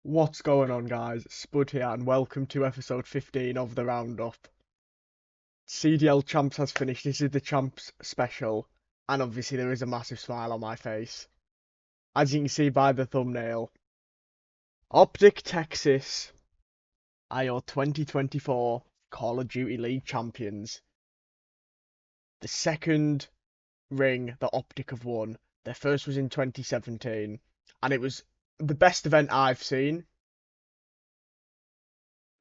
What's going on, guys? Spud here, and welcome to episode 15 of the Roundup. CDL Champs has finished. This is the Champs special, and obviously there is a massive smile on my face. As you can see by the thumbnail, OpTic Texas are your 2024 Call of Duty League champions. The second ring that OpTic have won. Their first was in 2017, and it was the best event I've seen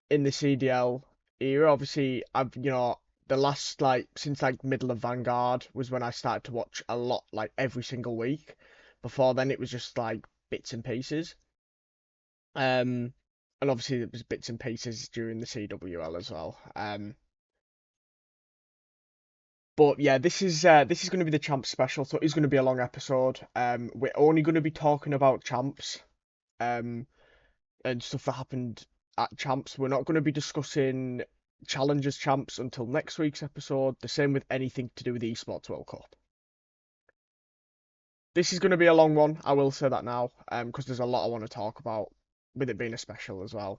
in the CDL era. Obviously, the last since middle of Vanguard was when I started to watch a lot, like every single week. Before then, it was just like bits and pieces. And obviously it was bits and pieces during the CWL as well. But yeah, this is going to be the Champs special, so it's going to be a long episode. We're only going to be talking about Champs. Um, and stuff that happened at Champs. We're not going to be discussing Challengers Champs until next week's episode. The same with anything to do with the Esports World Cup. This is going to be a long one, I will say that now, because there's a lot I want to talk about, with it being a special as well.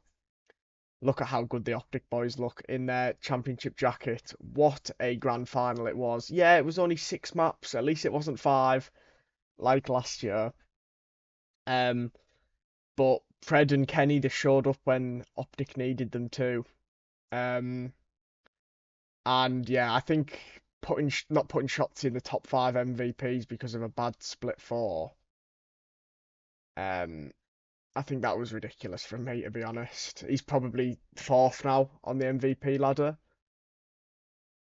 Look at how good the OpTic boys look in their championship jacket. What a grand final it was. Yeah, it was only 6 maps. At least it wasn't 5, like last year. But Fred and Kenny, they showed up when OpTic needed them to. Um, and yeah, I think not putting shots in the top 5 MVPs because of a bad split 4. Um, I think that was ridiculous from me, to be honest. He's probably 4th now on the MVP ladder.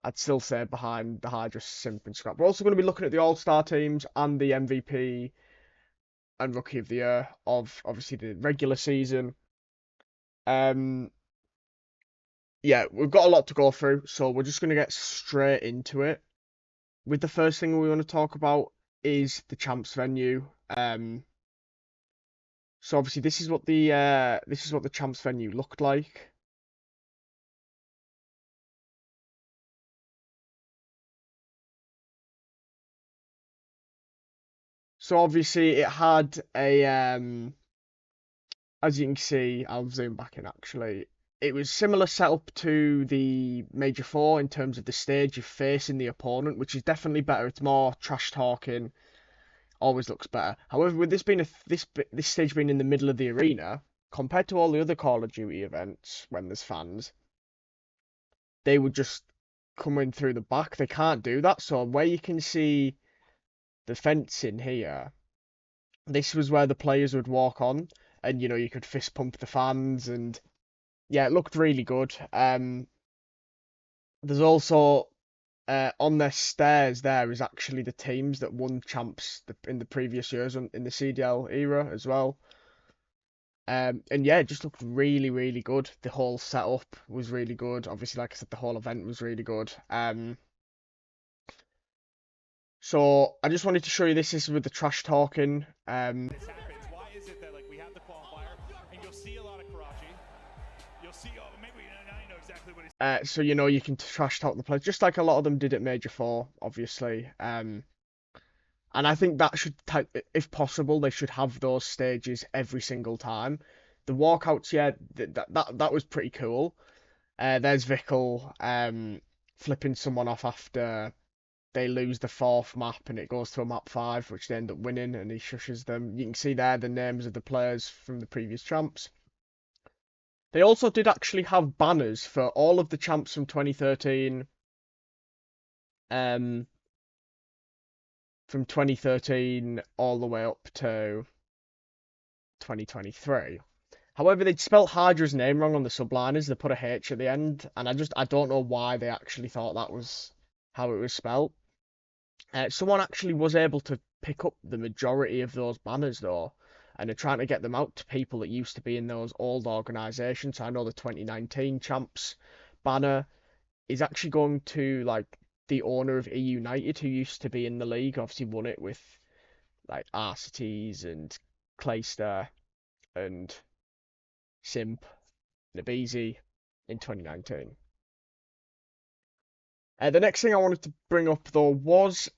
I'd still say behind the Hydra, Simp, and Scrap. We're also going to be looking at the All-Star teams and the MVP and Rookie of the Year of obviously the regular season. Yeah, we've got a lot to go through, so we're just going to get straight into it. With the first thing we want to talk about is the Champs venue. So obviously this is what the Champs venue looked like. So obviously it had a as you can see, I'll zoom back in actually. It was similar setup to the Major 4 in terms of the stage you're facing the opponent, which is definitely better. It's more trash talking, always looks better. However, with this being this stage being in the middle of the arena, compared to all the other Call of Duty events when there's fans, they would just come in through the back. They can't do that. So where you can see the fencing here, this was where the players would walk on, and you could fist pump the fans, and yeah, it looked really good. There's also on their stairs there is actually the teams that won champs in the previous years in the CDL era as well. And yeah, it just looked really, really good. The whole setup was really good. Obviously, like I said, the whole event was really good. So I just wanted to show you this. This is with the trash talking. This happens. Why is it that we have the qualifier and you'll see a lot of Karachi? You'll see, maybe now you know exactly what he's. So you can trash talk the players just like a lot of them did at Major 4, obviously. And I think that should, if possible, they should have those stages every single time. The walkouts, yeah, that was pretty cool. There's Vickle flipping someone off after they lose the 4th map and it goes to a map 5, which they end up winning, and he shushes them. You can see there the names of the players from the previous champs. They also did actually have banners for all of the champs from 2013. From 2013 all the way up to 2023. However, they'd spelt Hydra's name wrong on the Subliners. They put a H at the end, and I don't know why they actually thought that was how it was spelt. Someone actually was able to pick up the majority of those banners though, and they're trying to get them out to people that used to be in those old organisations. I know the 2019 champs banner is actually going to the owner of E United, who used to be in the league. Obviously won it with like Arcites and Clayster and Simp and Abizi in 2019. The next thing I wanted to bring up though was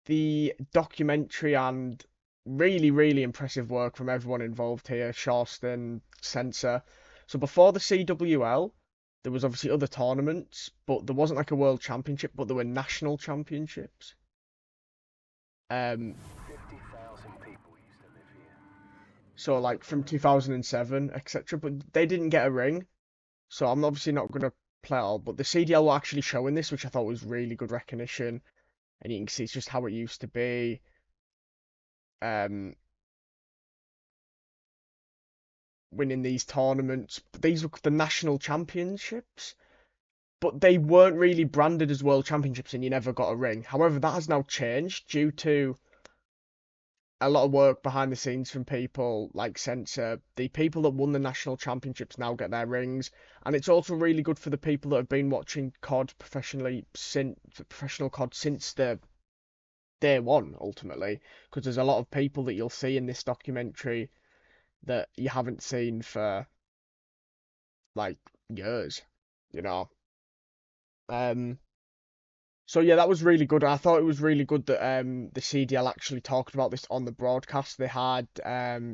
the documentary and really, really impressive work from everyone involved here, Shorston, Sensor. So before the CWL, there was obviously other tournaments, but there wasn't like a world championship, but there were national championships. Um, 50,000 people used to live here. so like from 2007, etc. But they didn't get a ring, so I'm obviously not gonna play it all. But the CDL were actually showing this, which I thought was really good recognition, and you can see it's just how it used to be. Um, Winning these tournaments. These were the national championships, but they weren't really branded as world championships, and you never got a ring. However, that has now changed due to a lot of work behind the scenes from people like Censor. The people that won the national championships now get their rings, and it's also really good for the people that have been watching COD professional COD since the day one, ultimately, because there's a lot of people that you'll see in this documentary that you haven't seen for like years, you know. Um, so yeah, that was really good. I thought it was really good that the CDL actually talked about this on the broadcast. They had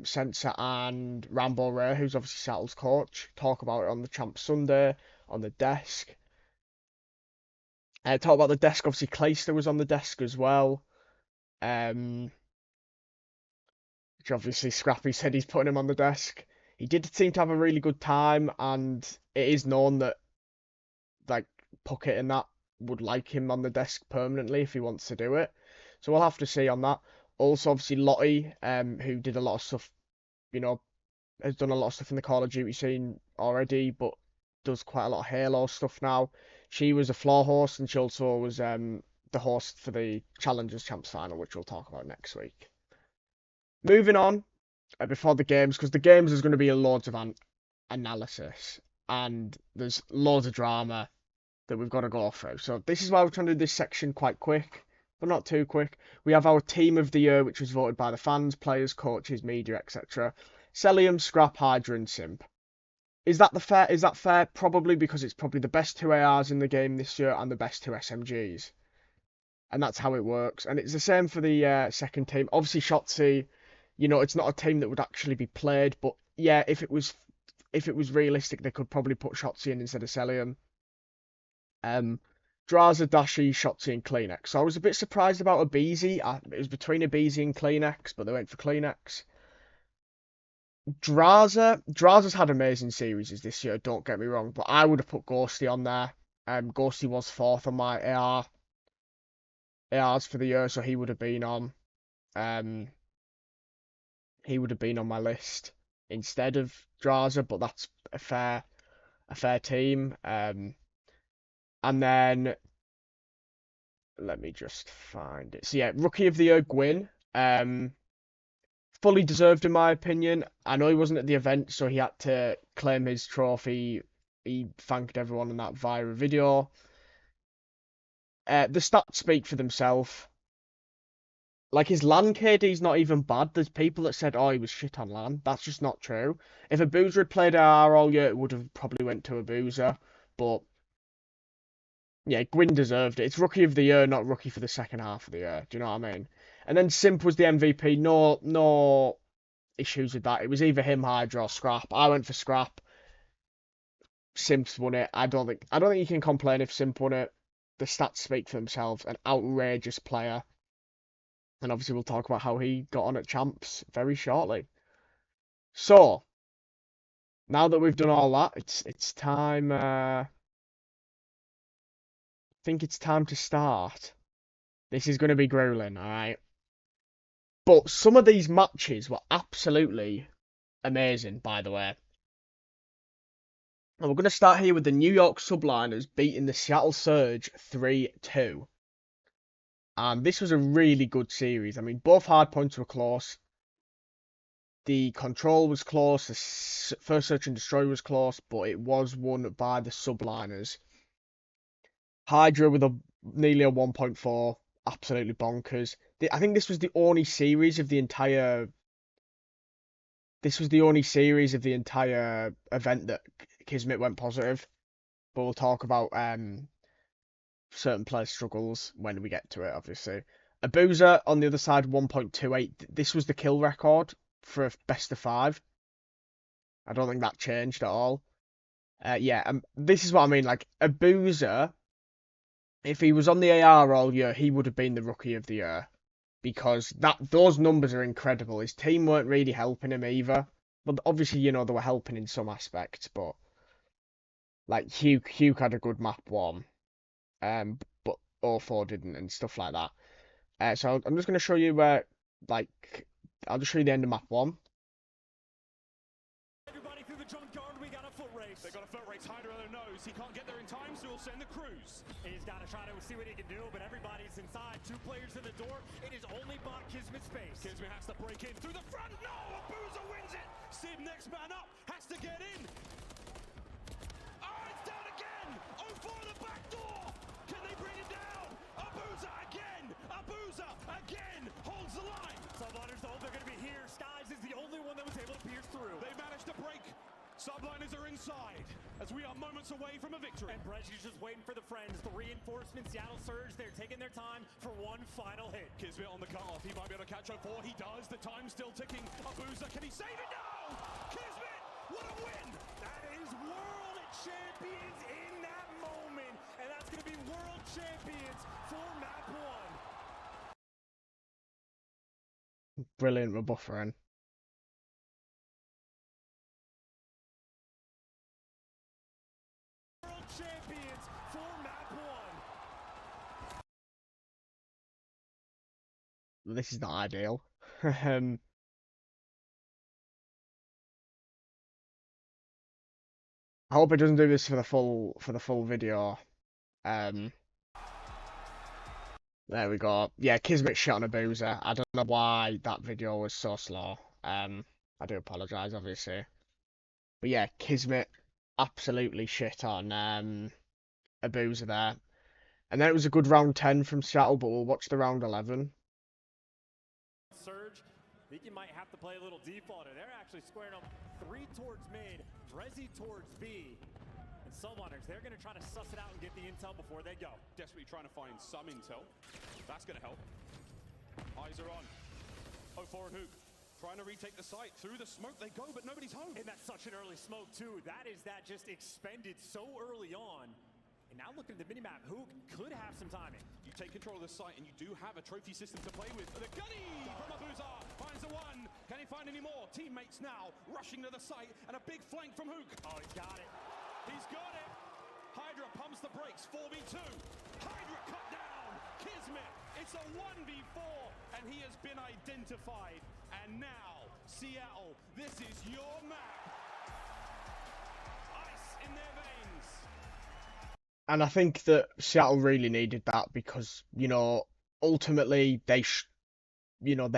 Sensor and Rambo Ray, who's obviously Seattle's coach, talk about it on the Champs Sunday on the desk. Talk about the desk. Obviously, Clayster was on the desk as well. Um, which obviously Scrappy said he's putting him on the desk. He did seem to have a really good time, and it is known that like Puckett and that would like him on the desk permanently if he wants to do it. So we'll have to see on that. Also, obviously Lottie, who did a lot of stuff, you know, has done a lot of stuff in the Call of Duty scene already, but does quite a lot of Halo stuff now. She was a floor host, and she also was the host for the Challengers Champs final, which we'll talk about next week. Moving on, before the games, because the games is going to be loads of analysis, and there's loads of drama that we've got to go through. So this is why we're trying to do this section quite quick, but not too quick. We have our team of the year, which was voted by the fans, players, coaches, media, etc. Celium, Scrap, Hydra, and Simp. Is that fair? Is that fair? Probably, because it's probably the best two ARs in the game this year and the best two SMGs, and that's how it works. And it's the same for the second team. Obviously, Shotzi, you know, it's not a team that would actually be played, but yeah, if it was realistic, they could probably put Shotzi in instead of Celium. Drazah, Dashi, Shotzi, and Kleenex. So I was a bit surprised about Abizi. It was between Abizi and Kleenex, but they went for Kleenex. Drazah's had amazing series this year, don't get me wrong, but I would have put Ghosty on there. Ghosty was fourth on my ARs for the year, so he would have been on. He would have been on my list instead of Drazah, but that's a fair team. And then let me just find it. So yeah, Rookie of the Year, Gwyn. Fully deserved in my opinion. I know he wasn't at the event, so he had to claim his trophy. He thanked everyone on that via a video. The stats speak for themselves. Like his LAN KD's not even bad. There's people that said, oh, he was shit on LAN. That's just not true. If a Boozer had played AR all year, it would have probably went to a Boozer. But yeah, Gwyn deserved it. It's Rookie of the Year, not Rookie for the second half of the year. Do you know what I mean? And then Simp was the MVP. No issues with that. It was either him, Hydra, or Scrap. I went for Scrap. Simp's won it. I don't think you can complain if Simp won it. The stats speak for themselves. An outrageous player. And obviously we'll talk about how he got on at Champs very shortly. So now that we've done all that, it's time. I think it's time to start. This is going to be grueling, all right. But some of these matches were absolutely amazing, by the way. And we're going to start here with the New York Subliners beating the Seattle Surge 3-2. And this was a really good series. I mean, both hardpoints were close. The control was close. The first search and destroy was close, but it was won by the Subliners. Hydra with nearly a 1.4, absolutely bonkers. I think this was the only series of the entire. This was the only series of the entire event that Kismet went positive. But we'll talk about certain player struggles when we get to it, obviously. Abuza on the other side, 1.28. This was the kill record for a best of 5. I don't think that changed at all. Yeah, this is what I mean. Like, Abuza, if he was on the AR all year, he would have been the Rookie of the Year. Because those numbers are incredible. His team weren't really helping him either. But obviously, you know, they were helping in some aspects. But, like, Hugh had a good map 1. But O4 didn't and stuff like that. So I'm just going to show you like, I'll just show you the end of map 1. Everybody through the junkyard, we got a foot race. They got a foot race. Hydra knows he can't get there in time, so he'll send the cruise. He's got to try to see what he can do, but everybody's inside. 2 players in the door. It is only Bot Kismet space. Kismet has to break in through the front. No, Abuza wins it. Sim, next man up, has to get in. Oh, it's down again. O4 the back door. Can they bring it down? Abuza again. Abuza again holds the line. Subliners though, they're going to be here. Skies is the only one that was able to pierce through. They managed to break. Subliners are inside as we are moments away from a victory. And Brescia's just waiting for the friends. The reinforcements, Seattle Surge, they're taking their time for one final hit. Kismet on the cutoff. He might be able to catch 04. He does. The time's still ticking. Abuza, can he save it? No! Kismet, what a win! That is world champions in that moment. And that's going to be world champions for map 1. Brilliant rebuffering. Champions for map 1. This is not ideal. I hope it doesn't do this for the full video. There we go. Yeah, Kismet shot on Abuza. I don't know why that video was so slow. I do apologise, obviously. But yeah, Kismet absolutely shit on Abuza there. And then it was a good round 10 from Seattle, but we'll watch the round 11. Surge, I think you might have to play a little deep on it. They're actually squaring up 3 towards mid, Drazah towards B. And Subliners, they're going to try to suss it out and get the intel before they go. Desperately trying to find some intel. That's going to help. Eyes are on. O4 and Hook trying to retake the site. Through the smoke they go, but nobody's home. And that's such an early smoke, too. That just expended so early on. And now looking at the minimap, Hook could have some timing. You take control of the site and you do have a trophy system to play with. The gunny from Abuza finds the 1. Can he find any more? Teammates now rushing to the site and a big flank from Hook. Oh, he's got it. He's got it. Hydra pumps the brakes. 4v2. Hydra cut down. Kismet. It's a 1v4 and he has been identified. And now, Seattle, this is your map. Ice in their veins. And I think that Seattle really needed that because, you know, ultimately they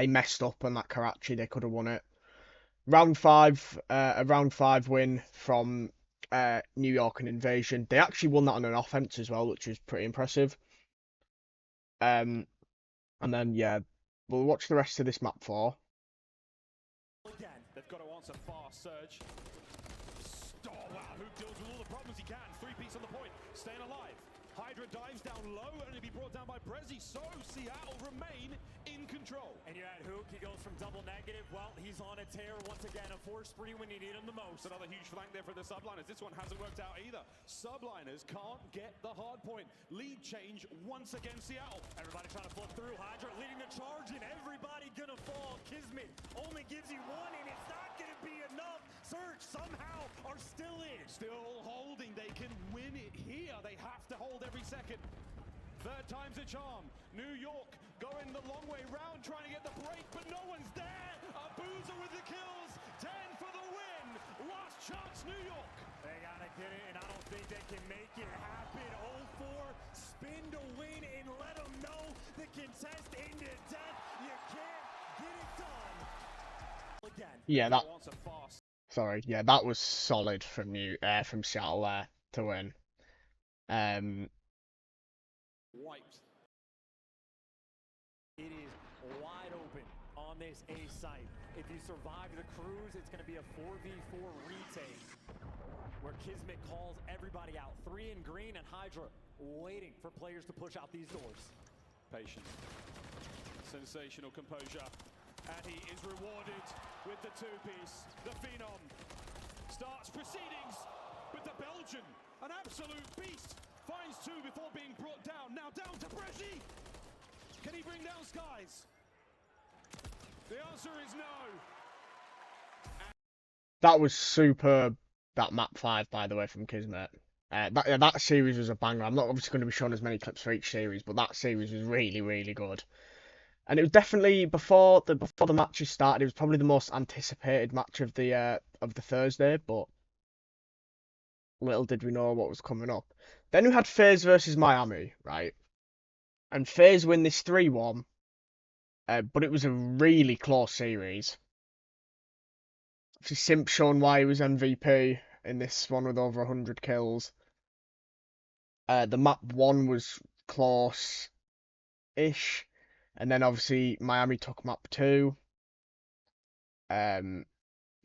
messed up on that Karachi. They could have won it. Round 5, a round 5 win from New York and Invasion. They actually won that on an offense as well, which was pretty impressive. And then, yeah, we'll watch the rest of this map 4. Again, they've got to answer fast. Surge. Oh, wow. Who deals with all the problems he can? 3-piece on the point. Staying alive. Hydra dives down low, only be brought down by Brescia. So Seattle remain in control. And you had Hook. He goes from double negative. Well, he's on a tear once again. A force spree when you need him the most. Another huge flank there for the Subliners. This one hasn't worked out either. Subliners can't get the hard point. Lead change once again, Seattle. Everybody trying to flip through. Hydra leading the charge, and everybody gonna fall. Kismet only gives you 1, and it's not gonna be enough. Surge somehow are still in. Still holding. They can win it here. They have to hold every second. Third time's a charm. New York going the long way round, trying to get the break, but no one's there. Abuza with the kills. 10 for the win. Last chance, New York. They gotta get it, and I don't think they can make it happen. 0-4, spin to win, and let them know the contest into death. You can't get it done. Again. Yeah, that was solid from Seattle there to win. Wiped. It is wide open on this A site. If you survive the cruise, it's going to be a 4v4 retake where Kismet calls everybody out. 3 in green and Hydra waiting for players to push out these doors. Patient. Sensational composure. And he is rewarded with the two-piece. The Phenom starts proceedings with the Belgian. An absolute beast. Finds two before being brought down. Now down to Drazah. Can he bring down Skies? The answer is no. That was superb, that map 5, by the way, from Kismet. That series was a banger. I'm not obviously going to be showing as many clips for each series, but that series was really, really good. And it was definitely before the matches started. It was probably the most anticipated match of the Thursday. But little did we know what was coming up. Then we had FaZe versus Miami, right? And FaZe win this 3-1. But it was a really close series. Obviously, Simp shown why he was MVP in this one with over 100 kills. The map 1 was close-ish. And then obviously Miami took map 2.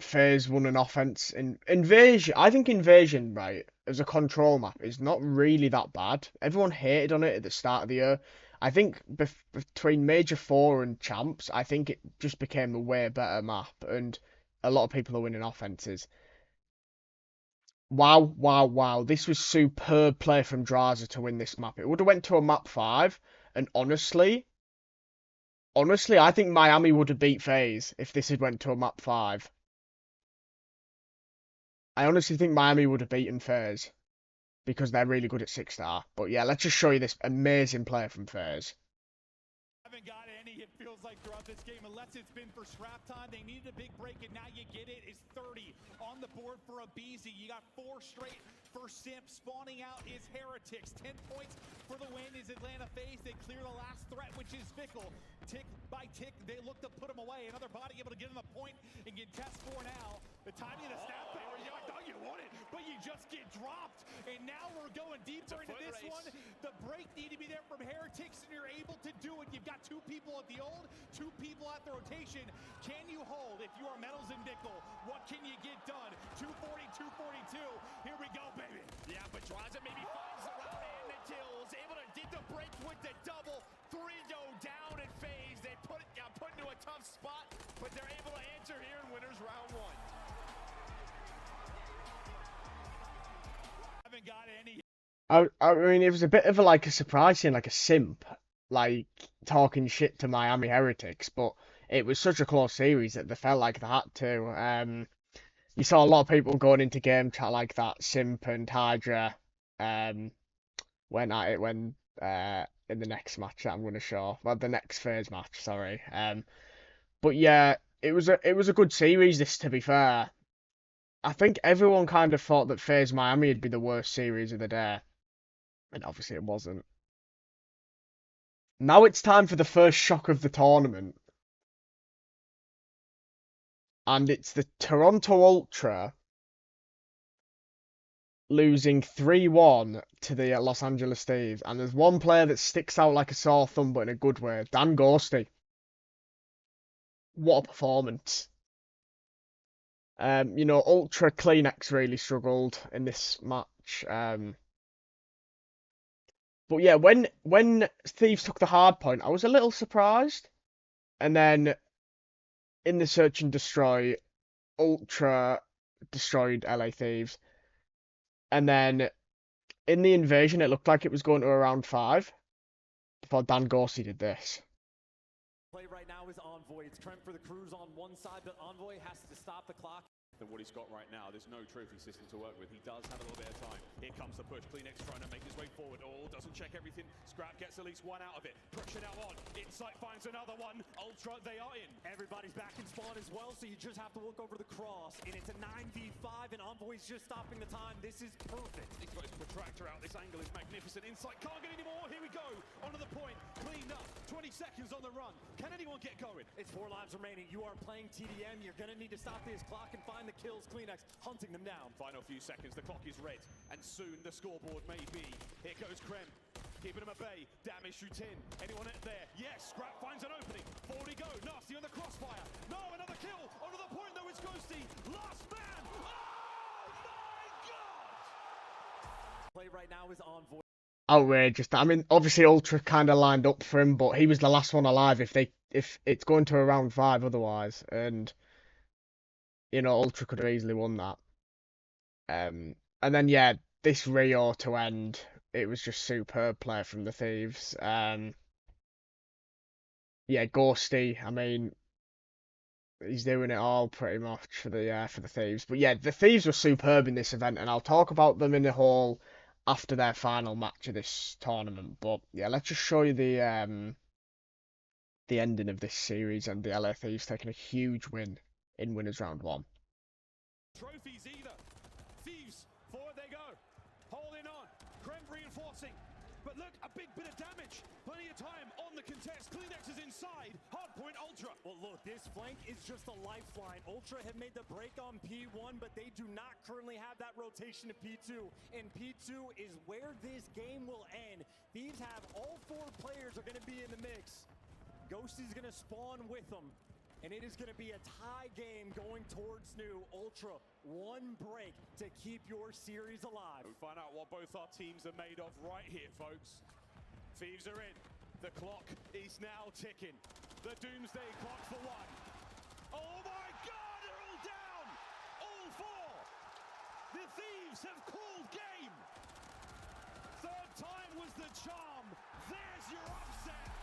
FaZe won an offense in Invasion. I think Invasion, right, as a control map is not really that bad. Everyone hated on it at the start of the year. I think between Major 4 and Champs, I think it just became a way better map, and a lot of people are winning offenses. Wow, wow, wow. This was superb play from Drazah to win this map. It would have went to a map 5, and honestly, I think Miami would have beat FaZe if this had went to a map 5. I honestly think Miami would have beaten FaZe because they're really good at 6-star. But yeah, let's just show you this amazing play from FaZe. Haven't got any, it feels like, throughout this game, unless it's been for scrap time. They needed a big break, and now you get it. It's 30 on the board for Abizi. You got 4 straight for Simp. Spawning out is Heretics. 10 points for the win is Atlanta FaZe. They clear the last threat, which is Fickle. Tick by tick, they look to put him away. Another body able to get him a point and get test 4 now. The timing of the snap power, I thought you won it, but you just get dropped. And now we're going deeper into this one. The break need to be there from Heretics, and you're able to do it. You've got 2 people at the old, 2 people at the rotation. Can you hold if you are Metals and Nickel? What can you get done? 240, 242. Here we go, baby. Yeah, but Drazah maybe finds the route and the kills. Able to get the break with the double. 3 go down in FaZe. They put into a tough spot, but they're able to answer here in winners round 1. Haven't got any. I mean, it was a bit of a surprise seeing like a Simp like talking shit to Miami Heretics, but it was such a close series that they felt like they had to. You saw a lot of people going into game chat like that. Simp and Hydra went at it when in the next match that I'm going to show. Well, the next FaZe match, sorry. But yeah, it was a good series. This, to be fair, I think everyone kind of thought that FaZe Miami would be the worst series of the day, and obviously it wasn't. Now it's time for the first shock of the tournament. And it's the Toronto Ultra losing 3-1 to the Los Angeles Thieves. And there's one player that sticks out like a sore thumb, but in a good way. Dan Ghosty. What a performance. Ultra Kleenex really struggled in this match. But yeah, when Thieves took the hard point, I was a little surprised. And then in the search and destroy, Ultra destroyed LA Thieves. And then in the invasion, it looked like it was going to around 5 before Dan Ghosty did this. Play right now is Envoy. It's Trent for the Crews on one side, but Envoy has to stop the clock. Than what he's got right now. There's no trophy system to work with. He does have a little bit of time. Here comes the push. Kleenex trying to make his way forward. Oh, doesn't check everything. Scrap gets at least 1 out of it. Pressure now on. Insight finds another one. Ultra, they are in. Everybody's back in spawn as well, so you just have to look over the cross. And it's a 9v5, and Envoy's just stopping the time. This is perfect. He's got his protractor out. This angle is magnificent. Insight can't get any more. Here we go. Onto the point. Cleaned up. 20 seconds on the run. Can anyone get going? It's 4 lives remaining. You are playing TDM. You're going to need to stop this clock and find the kills. Kleenex hunting them down. Final few seconds. The clock is red. And soon the scoreboard may be. Here goes Krem. Keeping him at bay. Damage through 10. Anyone out there? Yes. Scrap finds an opening. 40 go. Nasty on the crossfire. No, another kill. Onto the point though. It's Ghosty. Last man. Oh my God! Play right now is Envoy. outrageous. I mean, obviously Ultra kind of lined up for him, but he was the last one alive if it's going to a round 5 otherwise, and Ultra could have easily won that. And then yeah, this Rio to end, it was just superb play from the Thieves. Yeah, Ghosty, I mean, he's doing it all pretty much for the Thieves. But yeah, the Thieves were superb in this event, and I'll talk about them in the whole after their final match of this tournament. But yeah, let's just show you the ending of this series and the LA Thieves taking a huge win in winners round 1. Trophies either. Thieves, forward they go. Holding on. Kremp reinforcing. But look, a big bit of damage. Plenty of time on the contest. Kleenex is inside. Hardpoint Ultra. Well, look, this flank is just a lifeline. Ultra have made the break on P1, but they do not currently have that rotation to P2. And P2 is where this game will end. Thieves have all 4 players are going to be in the mix. Ghosty's going to spawn with them. And it is going to be a tie game going towards new. Ultra, 1 break to keep your series alive. We find out what both our teams are made of right here, folks. Thieves are in. The clock is now ticking. The doomsday clock for 1. Oh my God, they're all down! All 4! The Thieves have called game! Third time was the charm. There's your upset!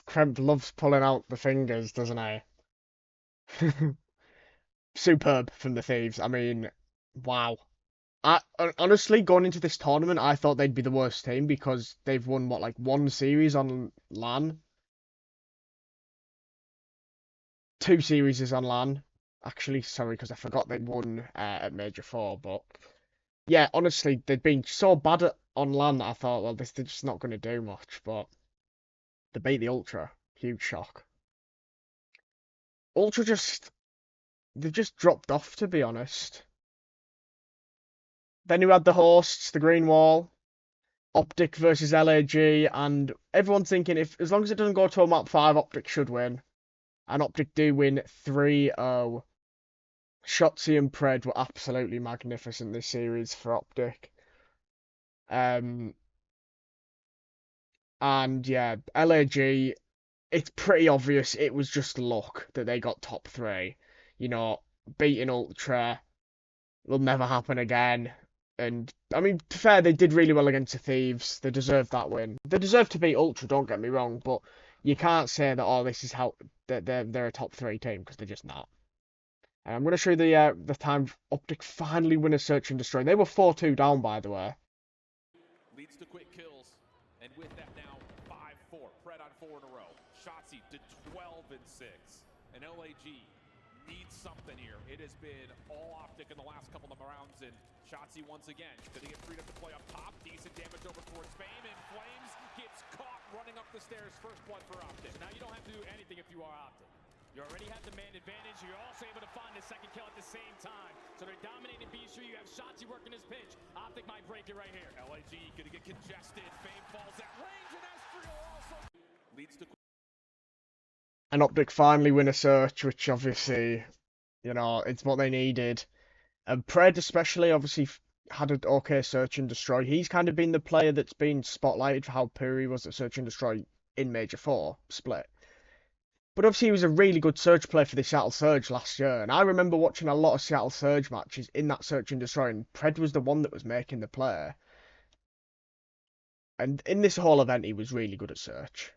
Kremp loves pulling out the fingers, doesn't he? Superb from the Thieves. I mean, wow. Honestly, going into this tournament, I thought they'd be the worst team because they've won, what, like 1 series on LAN? 2 series on LAN. Actually, sorry, because I forgot they won at Major 4, but yeah, honestly, they'd been so bad on LAN that I thought, well, they're just not going to do much, but they beat the Ultra. Huge shock. Ultra they've just dropped off, to be honest. Then you had the hosts, the Greenwall, OpTic versus LAG, and everyone's thinking as long as it doesn't go to a map 5, OpTic should win. And OpTic do win 3-0. Shotzi and Pred were absolutely magnificent this series for OpTic. And yeah, LAG, it's pretty obvious it was just luck that they got top 3. Beating Ultra will never happen again. And, I mean, to be fair, they did really well against the Thieves. They deserved that win. They deserved to beat Ultra, don't get me wrong, but you can't say that, oh, this is how they're a top 3 team, because they're just not. And I'm going to show you the time OpTic finally win a Search and Destroy. They were 4-2 down, by the way. Leads to quick kills, and with that now, 5-4. Pred on 4 in a row. Shotzi to 12-6. And LAG needs something here. It has been all OpTic in the last couple of rounds, and Shotzi once again going to get freed up to play up top. Decent damage over towards Fame, and Flames gets caught running up the stairs. First blood for OpTic. Now you don't have to do anything if you are OpTic. You already have the man advantage. You're also able to find the second kill at the same time. So they're dominating B3. You have Shotzi working his pitch. OpTic might break it right here. LAG going to get congested. Fame falls at range, and Estriel also leads to... And OpTic finally win a Search, which obviously, it's what they needed. And Pred especially, obviously, had an okay Search and Destroy. He's kind of been the player that's been spotlighted for how poor he was at Search and Destroy in Major 4 split. But obviously he was a really good Surge player for the Seattle Surge last year. And I remember watching a lot of Seattle Surge matches in that Search and Destroy, and Pred was the one that was making the play. And in this whole event, he was really good at Search.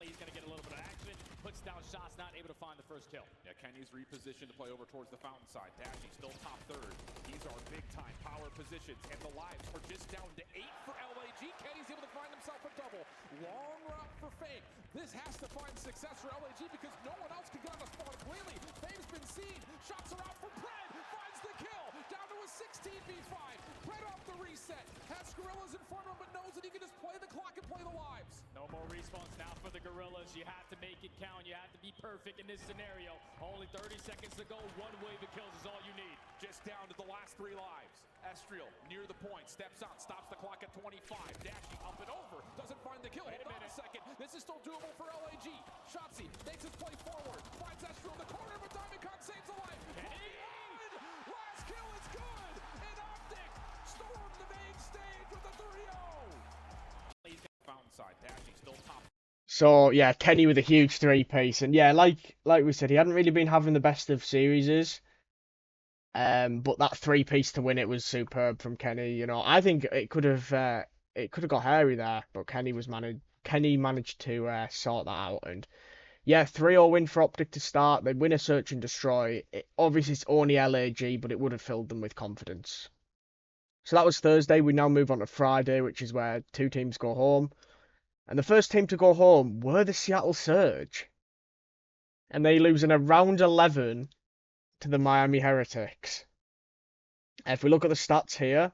He's going to get a little bit of action, puts down shots, not able to find the first kill. Yeah, Kenny's repositioned to play over towards the fountain side. Dashing still top 3rd. These are big time power positions, and the lives are just down to 8 for LAG. Kenny's able to find himself a double. Long route for Fame. This has to find success for LAG because no one else can get on the spawn cleanly. Fame's been seen. Shots are out from Pred. Finds the kill. Down to a 16v5. Pred off the reset. Has Gorillas in front of him, but knows that he can just play the clock and play the lives. No more respawns now for the Gorillas. You have to make it count. You have to be perfect in this scenario. Only 30 seconds to go. 1 wave of kills is all you need. Just down to the last 3 lives. Estriel near the point, steps out, stops the clock at 25. Dashing up and over, doesn't find the kill. Hold on a second. This is still doable for LAG. Shotzi makes his play forward, finds Estriel in the corner, but Diamond Con saves a life. So yeah, Kenny with a huge three-piece, and yeah, like we said, he hadn't really been having the best of series. But that three-piece to win it was superb from Kenny. You know, I think it could have got hairy there, but Kenny managed to sort that out, and yeah, 3-0 win for OpTic to start. They win a search and destroy. Obviously, it's only LAG, but it would have filled them with confidence. So that was Thursday. We now move on to Friday, which is where two teams go home. And the first team to go home were the Seattle Surge. And they lose in a round 11 to the Miami Heretics. If we look at the stats here,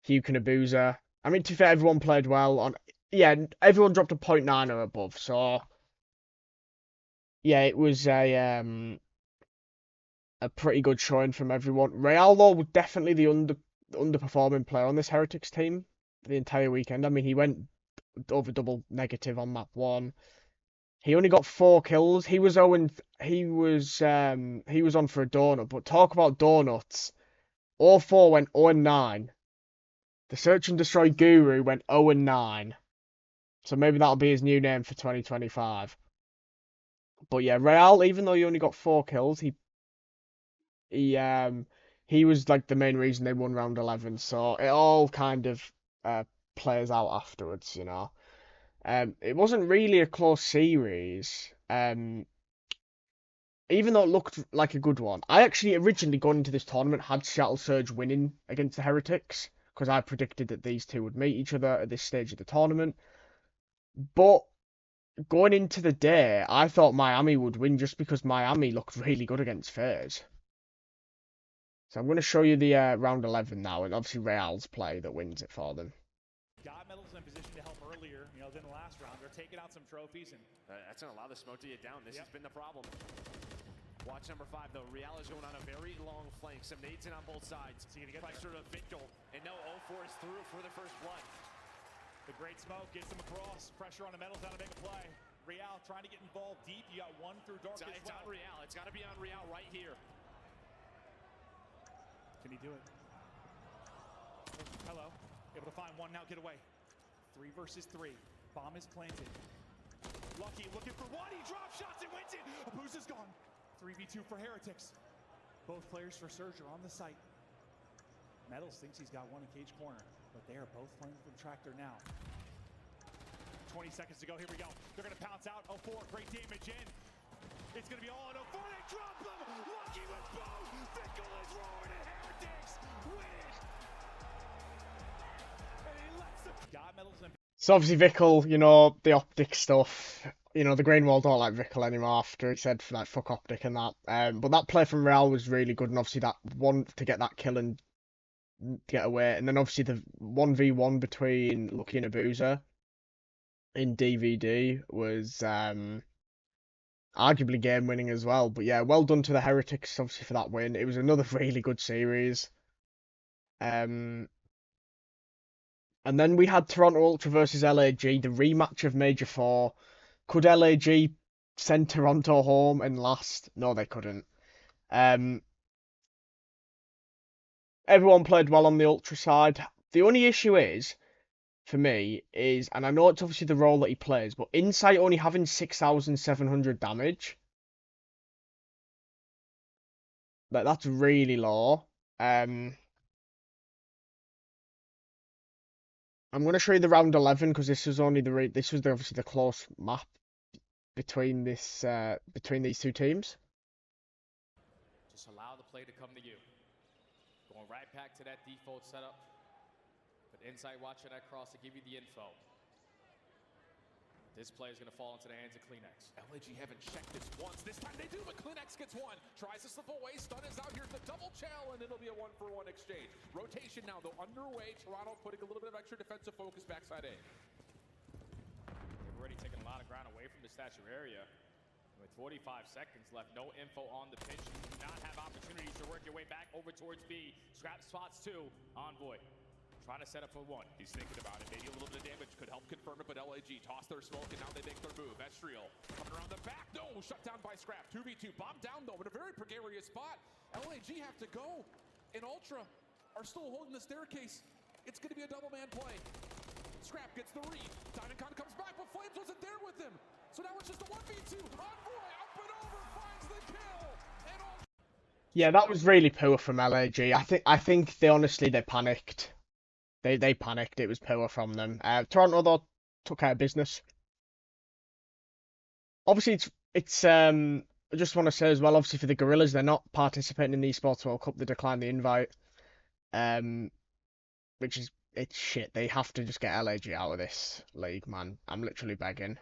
Hugh Kanabuza. I mean, to be fair, everyone played well. Everyone dropped a 0.9 or above. So, yeah, it was a pretty good showing from everyone. Real, though, was definitely the underperforming player on this Heretics team the entire weekend. I mean, he went over double negative on map 1. He only got 4 kills. He was on for a donut, but talk about donuts. All 4 went 0-9. The Search and Destroy Guru went 0-9. So maybe that'll be his new name for 2025. But yeah, Real, even though he only got 4 kills, he was like the main reason they won round 11. So it all kind of plays out afterwards, you know. It wasn't really a close series, even though it looked like a good one. I actually originally going into this tournament had Seattle Surge winning against the Heretics because I predicted that these two would meet each other at this stage of the tournament. But going into the day, I thought Miami would win just because Miami looked really good against FaZe. So I'm going to show you the round 11 now, and obviously Real's play that wins it for them. Got medals in position to help earlier, in the last round. They're taking out some trophies, and that's going to allow the smoke to get down. This has been the problem. Watch number 5, though. Real is going on a very long flank. Some nades in on both sides. So you get pressure to Victor, and no, 0-4 is through for the first blood. The great smoke gets them across. Pressure on the medals, how to make a play. Real trying to get involved deep. You got 1 through dark as well. It's on Real. It's got to be on Real right here. Can he do it? Hello. Able to find 1 now, get away. 3 versus 3. Bomb is planted. Lucky looking for 1. He drops shots and wins it. Abuza's gone. 3v2 for Heretics. Both players for Surge are on the site. Metals thinks he's got 1 in cage corner, but they are both playing from tractor now. 20 seconds to go. Here we go. They're going to pounce out. 0-4. Great damage in. It's going to be all on 0-4. They drop them. Lucky with both. Fickle is roaring and Heretics win it. And he lets them. Got medals and So obviously Vickle, the OpTic stuff, the greenwall don't like Vickle anymore after he said like fuck OpTic and that. But that play from Real was really good, and obviously that one to get that kill and get away, and then obviously the 1v1 between Lucky and Abuza in DVD was arguably game winning as well. But yeah, well done to the Heretics obviously for that win. It was another really good series. And then we had Toronto Ultra versus LAG, the rematch of Major 4. Could LAG send Toronto home and last? No, they couldn't. Everyone played well on the Ultra side. The only issue is, for me, and I know it's obviously the role that he plays, but Insight only having 6,700 damage. That's really low. I'm going to show you the round 11 because this was obviously the close map between these two teams. Just allow the play to come to you. Going right back to that default setup. But Insight watching that cross to give you the info. This play is going to fall into the hands of Kleenex. LAG haven't checked this once. This time they do, but Kleenex gets 1. Tries to slip away. Stun is out here. The double chell, and it'll be a 1-for-1 exchange. Rotation now, though, underway. Toronto putting a little bit of extra defensive focus backside A. They've already taken a lot of ground away from the statue area. With 45 seconds left, no info on the pitch. You do not have opportunities to work your way back over towards B. Scrap spots 2. Envoy. Trying to set up for 1. He's thinking about it. Maybe a little bit of damage could help confirm it, but LAG toss their smoke, and now they make their move. Estriel coming around the back. No, shut down by Scrap. 2v2. Bomb down, though, in a very precarious spot. LAG have to go, and Ultra are still holding the staircase. It's going to be a double man play. Scrap gets the read. Diamondcon comes back, but Flames wasn't there with him. So now it's just a 1v2. Envoy up and over finds the kill. And all Yeah, that was really poor from LAG. I think they honestly panicked. They panicked. It was poor from them. Toronto though took care of business. Obviously, it's I just want to say as well. Obviously, for the Gorillas, they're not participating in the Esports World Cup. They declined the invite. Which is it's shit. They have to just get LAG out of this league, man. I'm literally begging.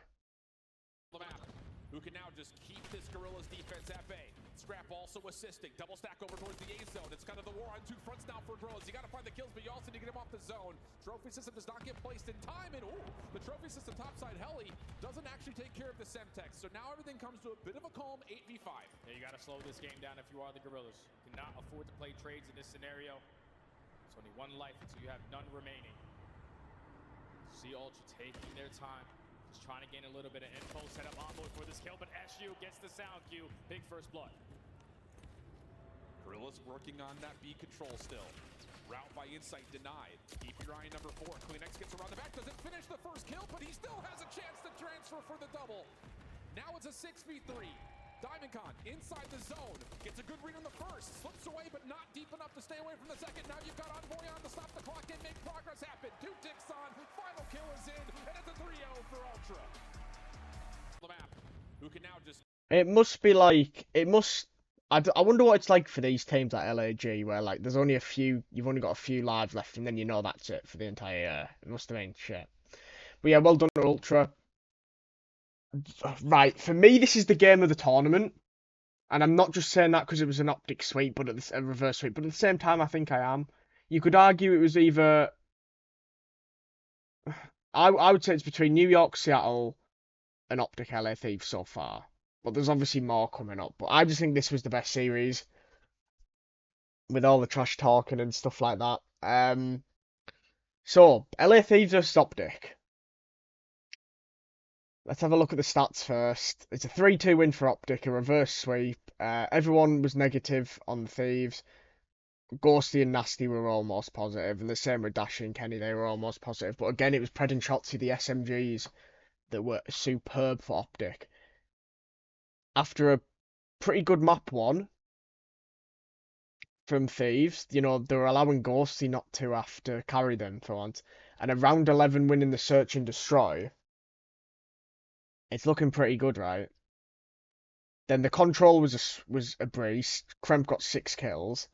the map, who can now just keep this Gorillas defense at bay. Scrap also assisting. Double stack over towards the A zone. It's kind of the war on two fronts now for Gorillas. You got to find the kills, but you also need to get him off the zone. Trophy system does not get placed in time, and ooh, the trophy system topside heli doesn't actually take care of the Semtex. So now everything comes to a bit of a calm 8v5. Yeah, you got to slow this game down if you are the Gorillas. You cannot afford to play trades in this scenario. It's only one life until you have none remaining. See Ultra taking their time. Just trying to gain a little bit of info, set up Envoy for this kill, but SU gets the sound cue. Big first blood. Gorillas working on that B control still. Route by Insight denied. Keep your eye on number 4. Kleenex gets around the back, doesn't finish the first kill, but he still has a chance to transfer for the double. Now it's a 6v3. Diamondcon inside the zone. Gets a good read on the first. Slips away, but not deep enough to stay away from the second. Now you've got Envoy on to stop the clock and make progress happen. 2 ticks on. Final kill is in, and it's a 3-0 for Ultra. The map, who can now just... It must be like I wonder what it's like for these teams like LAG, where like there's only a few, you've only got a few lives left, and then you know that's it for the entire year. It must have been shit. But yeah, well done, Ultra. Right, for me, this is the game of the tournament, and I'm not just saying that because it was an OpTic sweep, but a reverse sweep. But at the same time, I think I am. You could argue it was either. I would say it's between New York, Seattle, and OpTic LA Thieves so far. But there's obviously more coming up. But I just think this was the best series. With all the trash talking and stuff like that. So, LA Thieves versus OpTic. Let's have a look at the stats first. It's a 3-2 win for OpTic, a reverse sweep. Everyone was negative on the Thieves. Ghosty and Nasty were almost positive. And the same with Dashi and Kenny, they were almost positive. But again, it was Pred and Shotzi, the SMGs, that were superb for OpTic. After a pretty good map one from Thieves, you know, they were allowing Ghosty not to have to carry them for once. And a round 11 win in the Search and Destroy. It's looking pretty good, right? Then the Control was a breeze. Kremp got 6 kills.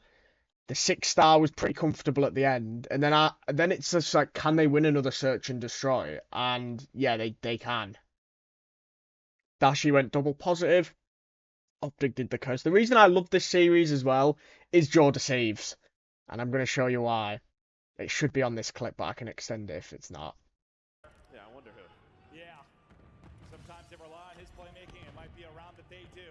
The 6-star was pretty comfortable at the end. And then it's just like, can they win another Search and Destroy? And yeah, they can. Dashi went double positive. OpTic did the curse. The reason I love this series as well is Joe Deceives. And I'm going to show you why. It should be on this clip, but I can extend it if it's not. Yeah, I wonder who. Yeah. Sometimes they rely on his playmaking. It might be a round that they do.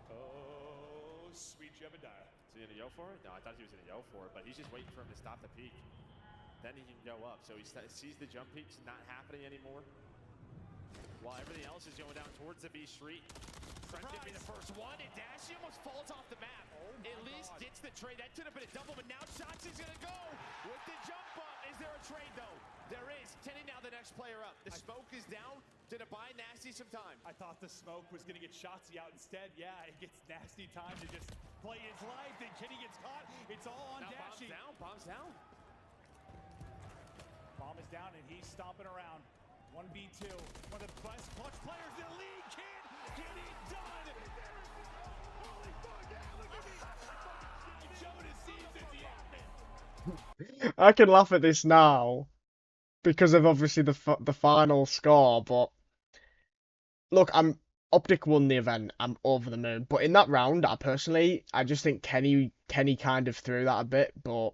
Oh, sweet Jebediah. Is he gonna go for it? No, I thought he was gonna go for it, but he's just waiting for him to stop the peak. Then he can go up. So he sees the jump peaks not happening anymore. While everything else is going down towards the B street. Friend gonna be the first one, and Dashi almost falls off the map. At least gets the trade. That could have been a double, but now Shotzi's gonna go with the jump up. Is there a trade though? There is. Kenny now the next player up. The smoke is down. Did it buy Nasty some time? I thought the smoke was going to get Shotzi out instead. Yeah, it gets Nasty time to just play his life. Then Kenny gets caught. It's all on Now Dashi. bomb's down. Bomb is down, and he's stomping around. 1v2. One of the best clutch players in the league. Get it done. Holy fuck, yeah, look at me. Joe Deceives is yapping. I can laugh at this now because of obviously the final score, but look, OpTic won the event. I'm over the moon. But in that round, I just think Kenny kind of threw that a bit, but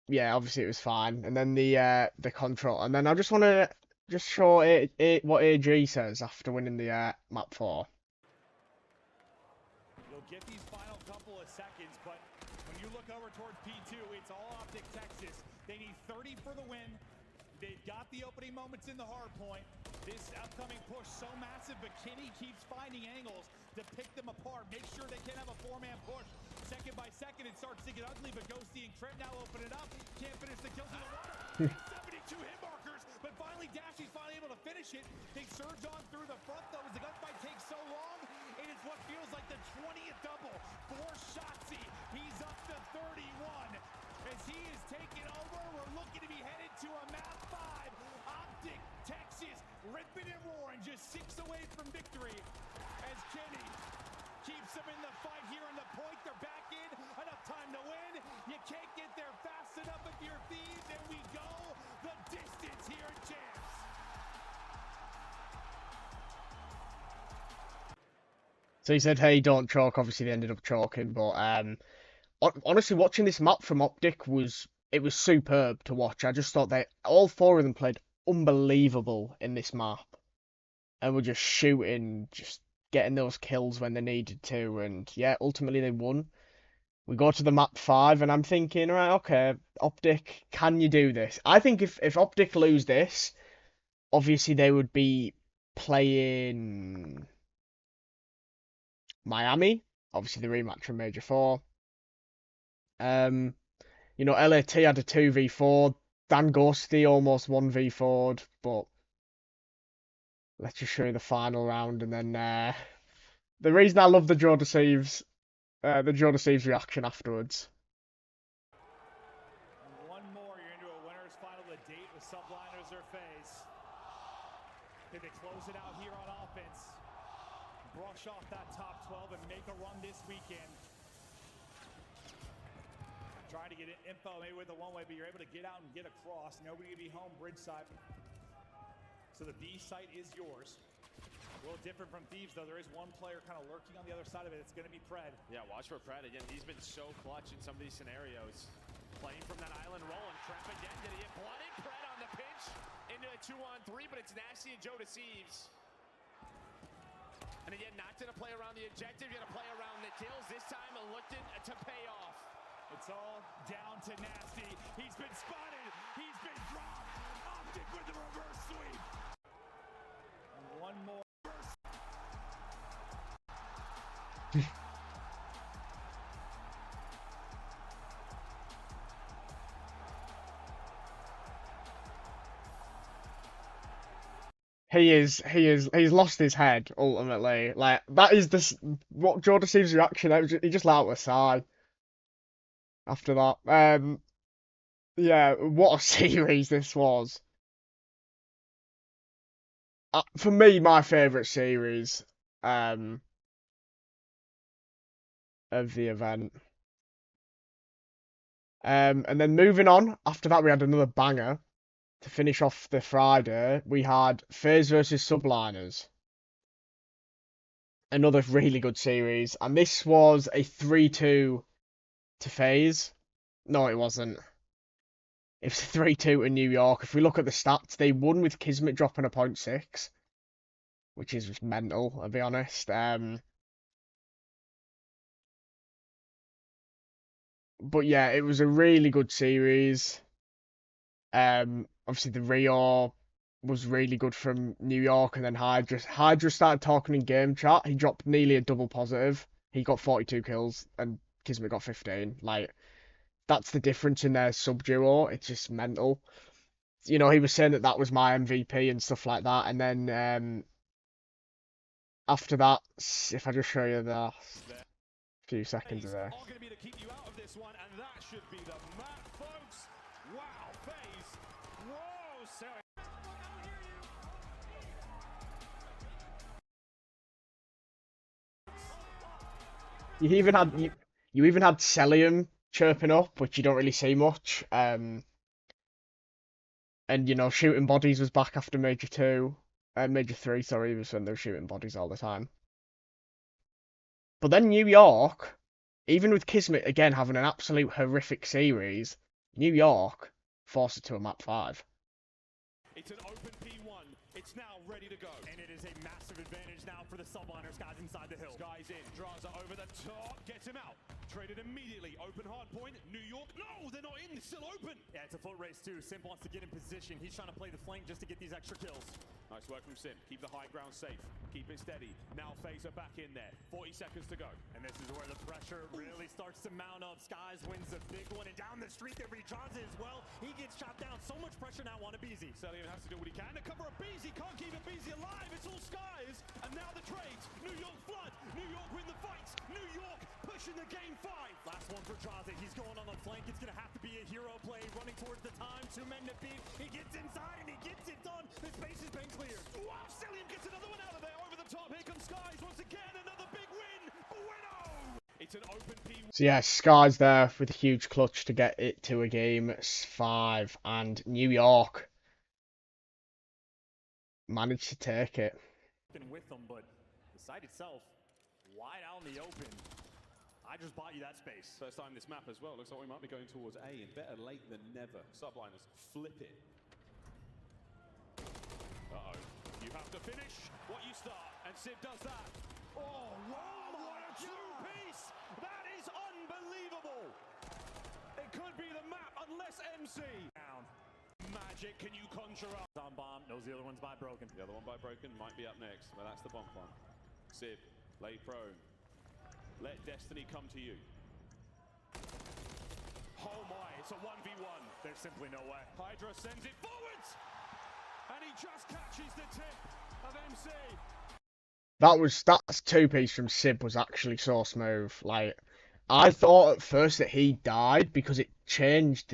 yeah, obviously it was fine. And then the control, and then I just want to show what AG says after winning the map 4. You'll get these final couple of seconds, but when you look over towards P2, it's all OpTic Texas. They need 30 for the win. They've got the opening moments in the hard point. This upcoming push so massive, but Kenny keeps finding angles to pick them apart. Make sure they can have a four-man push. Second by second, it starts to get ugly, but Ghosty and Trent now open it up. Can't finish the kills in the water. 72 hit markers, but finally Dashy's finally able to finish it. They surge on through the front, though, as the gunfight takes so long. It is what feels like the 20th double for Shotzzy. He's up to 31. As he is taking over, we're looking to be headed to a map 5. OpTic, Texas, ripping and roaring, just 6 away from victory. As Kenny keeps them in the fight here on the point. They're back in, enough time to win. You can't get there fast enough if you're Thieves, and we go the distance here at CHAMPS. So he said, hey, don't choke. Obviously, they ended up choking. But honestly, watching this map from OpTic was superb to watch. I just thought all 4 of them played unbelievable in this map. And were just shooting, just getting those kills when they needed to. And yeah, ultimately they won. We go to the map 5, and I'm thinking, right, okay, OpTic, can you do this? I think if OpTic lose this, obviously they would be playing Miami, obviously the rematch from Major 4. You know, LAT had a 2v4. Dan Ghosty almost 1v4'd, but let's just show you the final round, and then the reason I love the Draw Deceives reaction afterwards. One more, you're into a winner's final to date with Subliners or FaZe. Did they close it out here on offense? Brush off that top 12 and make a run this weekend. Trying to get info maybe with a one-way, but you're able to get out and get across. Nobody can be home bridge side. So the B site is yours. A little different from Thieves, though. There is one player kind of lurking on the other side of it. It's going to be Pred. Yeah, watch for Pred again. He's been so clutch in some of these scenarios. Playing from that island roll, and Tremp again. Did he get blooded? Pred on the pinch into a 2-on-3, but it's Nasty and Joe Deceives. And again, not going to play around the objective. Going to play around the kills. This time, it looked to pay off. It's all down to Nasty. He's been spotted. He's been dropped. OpTic with the reverse sweep. And one more. He's lost his head ultimately. Like, that is what Joe Deceives' reaction. He just let out a sigh after that. Yeah, what a series this was. For me, my favourite series of the event. And then moving on, after that we had another banger. To finish off the Friday, we had FaZe versus Subliners. Another really good series. And this was a 3-2 to FaZe. No, it wasn't. It was a 3-2 to New York. If we look at the stats, they won with Kismet dropping a 0.6. Which is just mental, I'll be honest. But yeah, it was a really good series. Obviously the Rio was really good from New York, and then Hydra started talking in game chat. He dropped nearly a double positive. He got 42 kills, and Kismet got 15. Like, that's the difference in their sub duo. It's just mental. You know, he was saying that was my MVP and stuff like that, and then after that, if I just show you the few seconds of this. All going to be to keep you out of this one, and that should be the map, folks. Wow, FaZe. Whoa, Sarah. You even had Celium chirping up, which you don't really see much. And you know, shooting bodies was back after Major 2. Major 3, sorry, was when they were shooting bodies all the time. But then New York, even with Kismet again having an absolute horrific series, New York forced it to a map 5. It's an open P1. It's now ready to go. And it is a massive advantage now for the Subliners guys inside the hill. Guys in. Drazah over the top. Gets him out. Traded immediately. Open hard point. New York. No, they're not in. It's still open. Yeah, it's a foot race too. Simp wants to get in position. He's trying to play the flank just to get these extra kills. Nice work from Sim. Keep the high ground safe. Keep it steady. Now FaZe are back in there. 40 seconds to go. And this is where the pressure really starts to mount up. Skies wins the big one. And down the street there, Drazah as well. He gets shot down. So much pressure now on a Beezy. Cellium has to do what he can to cover a Beezy. Can't keep a Beezy alive. It's all Skies. And now the trades. New York flood. New York win the fights. New York pushing the game 5. Last one for Drazah. He's going on the flank. It's going to have to be a hero play. Running towards the time. 2 men to beat. He gets inside and he gets it done. The space has been cleared. Wow, Cellium gets another one out of there. Over the top. Here comes Skies once again. Another big win. Bueno! It's an open P1. So yeah, Sky's there with a huge clutch to get it to a game 5, and New York managed to take it. Been with them, but the site itself wide out in the open. I just bought you that space. First time this map as well. Looks like we might be going towards A, and better late than never. Subliners flip it. Uh-oh. You have to finish what you start, and Sid does that. Oh, wow, what a two-piece! That is unbelievable! It could be the map, unless MC. Down. Magic, can you conjure up? On bomb, knows the other one's by broken. The other one by broken might be up next, but that's the bomb one. Sib, lay prone. Let destiny come to you. Oh my, it's a 1v1. There's simply no way. Hydra sends it forwards! And he just catches the tip of MC. That two-piece from Sib was actually so smooth. Like, I thought at first that he died because it changed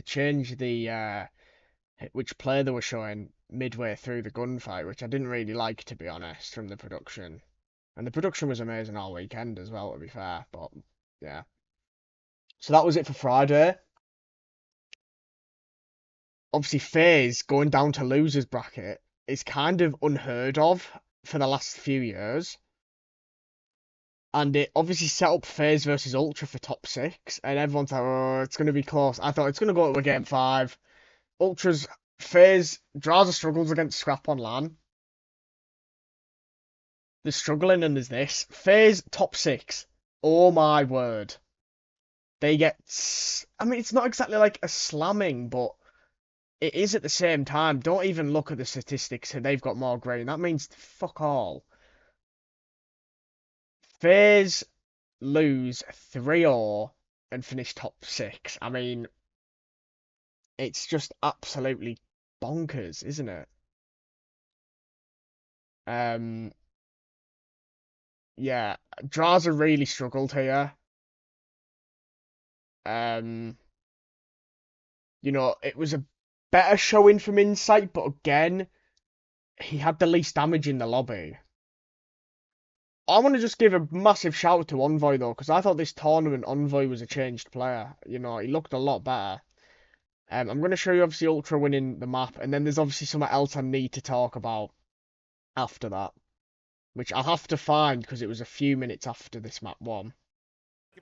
the which player they were showing midway through the gunfight, which I didn't really like, to be honest, from the production. And the production was amazing all weekend as well, to be fair. But yeah, so that was it for Friday. Obviously, FaZe going down to losers bracket is kind of unheard of for the last few years. And it obviously set up FaZe versus Ultra for top 6. And everyone's like, oh, it's going to be close. I thought it's going to go to a game 5. Ultra's FaZe, Drazah struggles against Scrap on LAN. They're struggling, and there's this. FaZe top 6. Oh my word. They get... I mean, it's not exactly like a slamming, but it is at the same time. Don't even look at the statistics. They've got more green. That means fuck all. FaZe lose 3-0 and finish top 6. I mean, it's just absolutely bonkers, isn't it? Yeah, Drazah really struggled here. You know, it was a better showing from Insight, but again, he had the least damage in the lobby. I want to just give a massive shout out to Envoy, though, because I thought this tournament Envoy was a changed player. You know, he looked a lot better. I'm going to show you, obviously, Ultra winning the map, and then there's obviously something else I need to talk about after that, which I'll have to find because it was a few minutes after this map 1.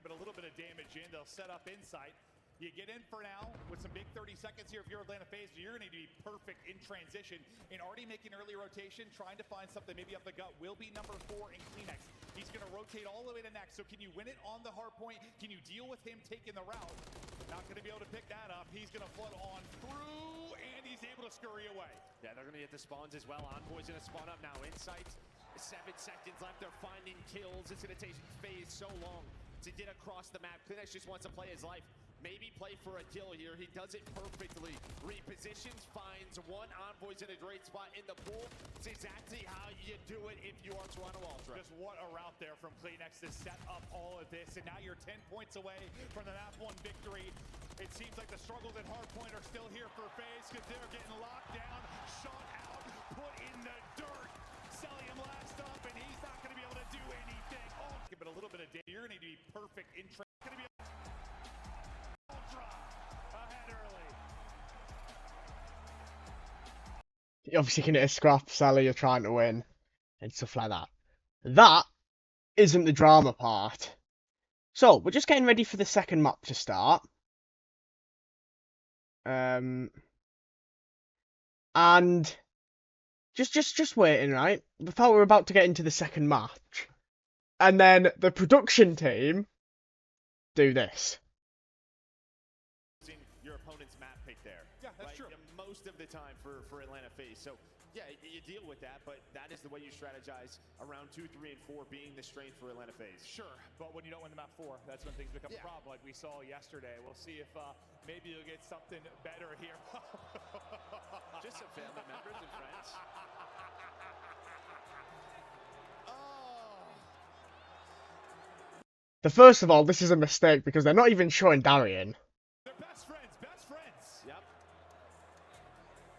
But a little bit of damage in, they'll set up Insight. You get in for now with some big 30 seconds here. If you're Atlanta FaZe, you're going to be perfect in transition. And already making early rotation, trying to find something maybe up the gut, will be number 4 in Kleenex. He's going to rotate all the way to next. So can you win it on the hard point? Can you deal with him taking the route? Not going to be able to pick that up. He's going to flood on through, and he's able to scurry away. Yeah, they're going to get the spawns as well. Envoy's going to spawn up now. Insight, 7 seconds left. They're finding kills. It's going to take FaZe so long to get across the map. Kleenex just wants to play his life. Maybe play for a kill here. He does it perfectly. Repositions, finds one. Envoy's in a great spot in the pool. It's exactly how you do it if you are Toronto Ultra. Just what a route there from Kleenex to set up all of this. And now you're 10 points away from the map 1 victory. It seems like the struggles at hardpoint are still here for FaZe because they're getting locked down, shot out, put in the dirt. Cellium last up, and he's not going to be able to do anything. Oh, but a little bit of damage. You're going to be perfect in going to be Ultra ahead early. You obviously can hit a scrap, Sally, you're trying to win, and stuff like that. That isn't the drama part. So, we're just getting ready for the second map to start. And Just waiting, right? We thought we were about to get into the second match, and then the production team do this. Your opponent's map pick there. Yeah, that's true. Most of the time for Atlanta FaZe. So yeah, you deal with that, but that is the way you strategize around 2, 3, and 4 being the strength for Atlanta FaZe. Sure, but when you don't win the map 4, that's when things become a problem, like we saw yesterday. We'll see if maybe you'll get something better here. Just some family members and friends. First of all, this is a mistake because they're not even showing Darian. They're best friends, best friends. Yep.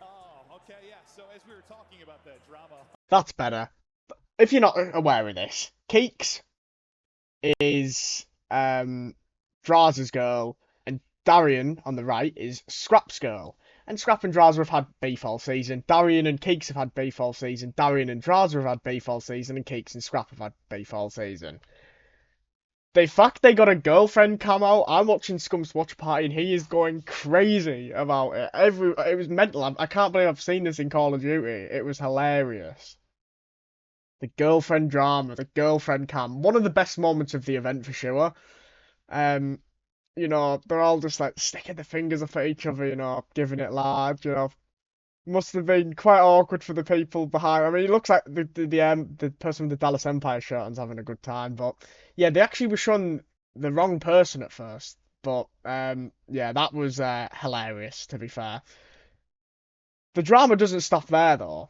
Oh, okay, yeah. So as we were talking about the drama. That's better. If you're not aware of this, Keeks is Drazah's girl, and Darian on the right is Scrap's girl. And Scrap and Drazah have had beef all season. Darian and Keeks have had beef all season. Darian and Drazah have had beef all season, and Keeks and Scrap have had beef all season. The fact they got a girlfriend come out, I'm watching Scump's watch party and he is going crazy about it. It was mental. I can't believe I've seen this in Call of Duty. It was hilarious. The girlfriend drama, the girlfriend cam. One of the best moments of the event for sure. You know, they're all just like sticking their fingers up at each other, you know, giving it large, you know. Must have been quite awkward for the people behind. I mean, it looks like the person with the Dallas Empire shirt on's having a good time, but yeah, they actually were showing the wrong person at first. But yeah, that was hilarious, to be fair. The drama doesn't stop there though,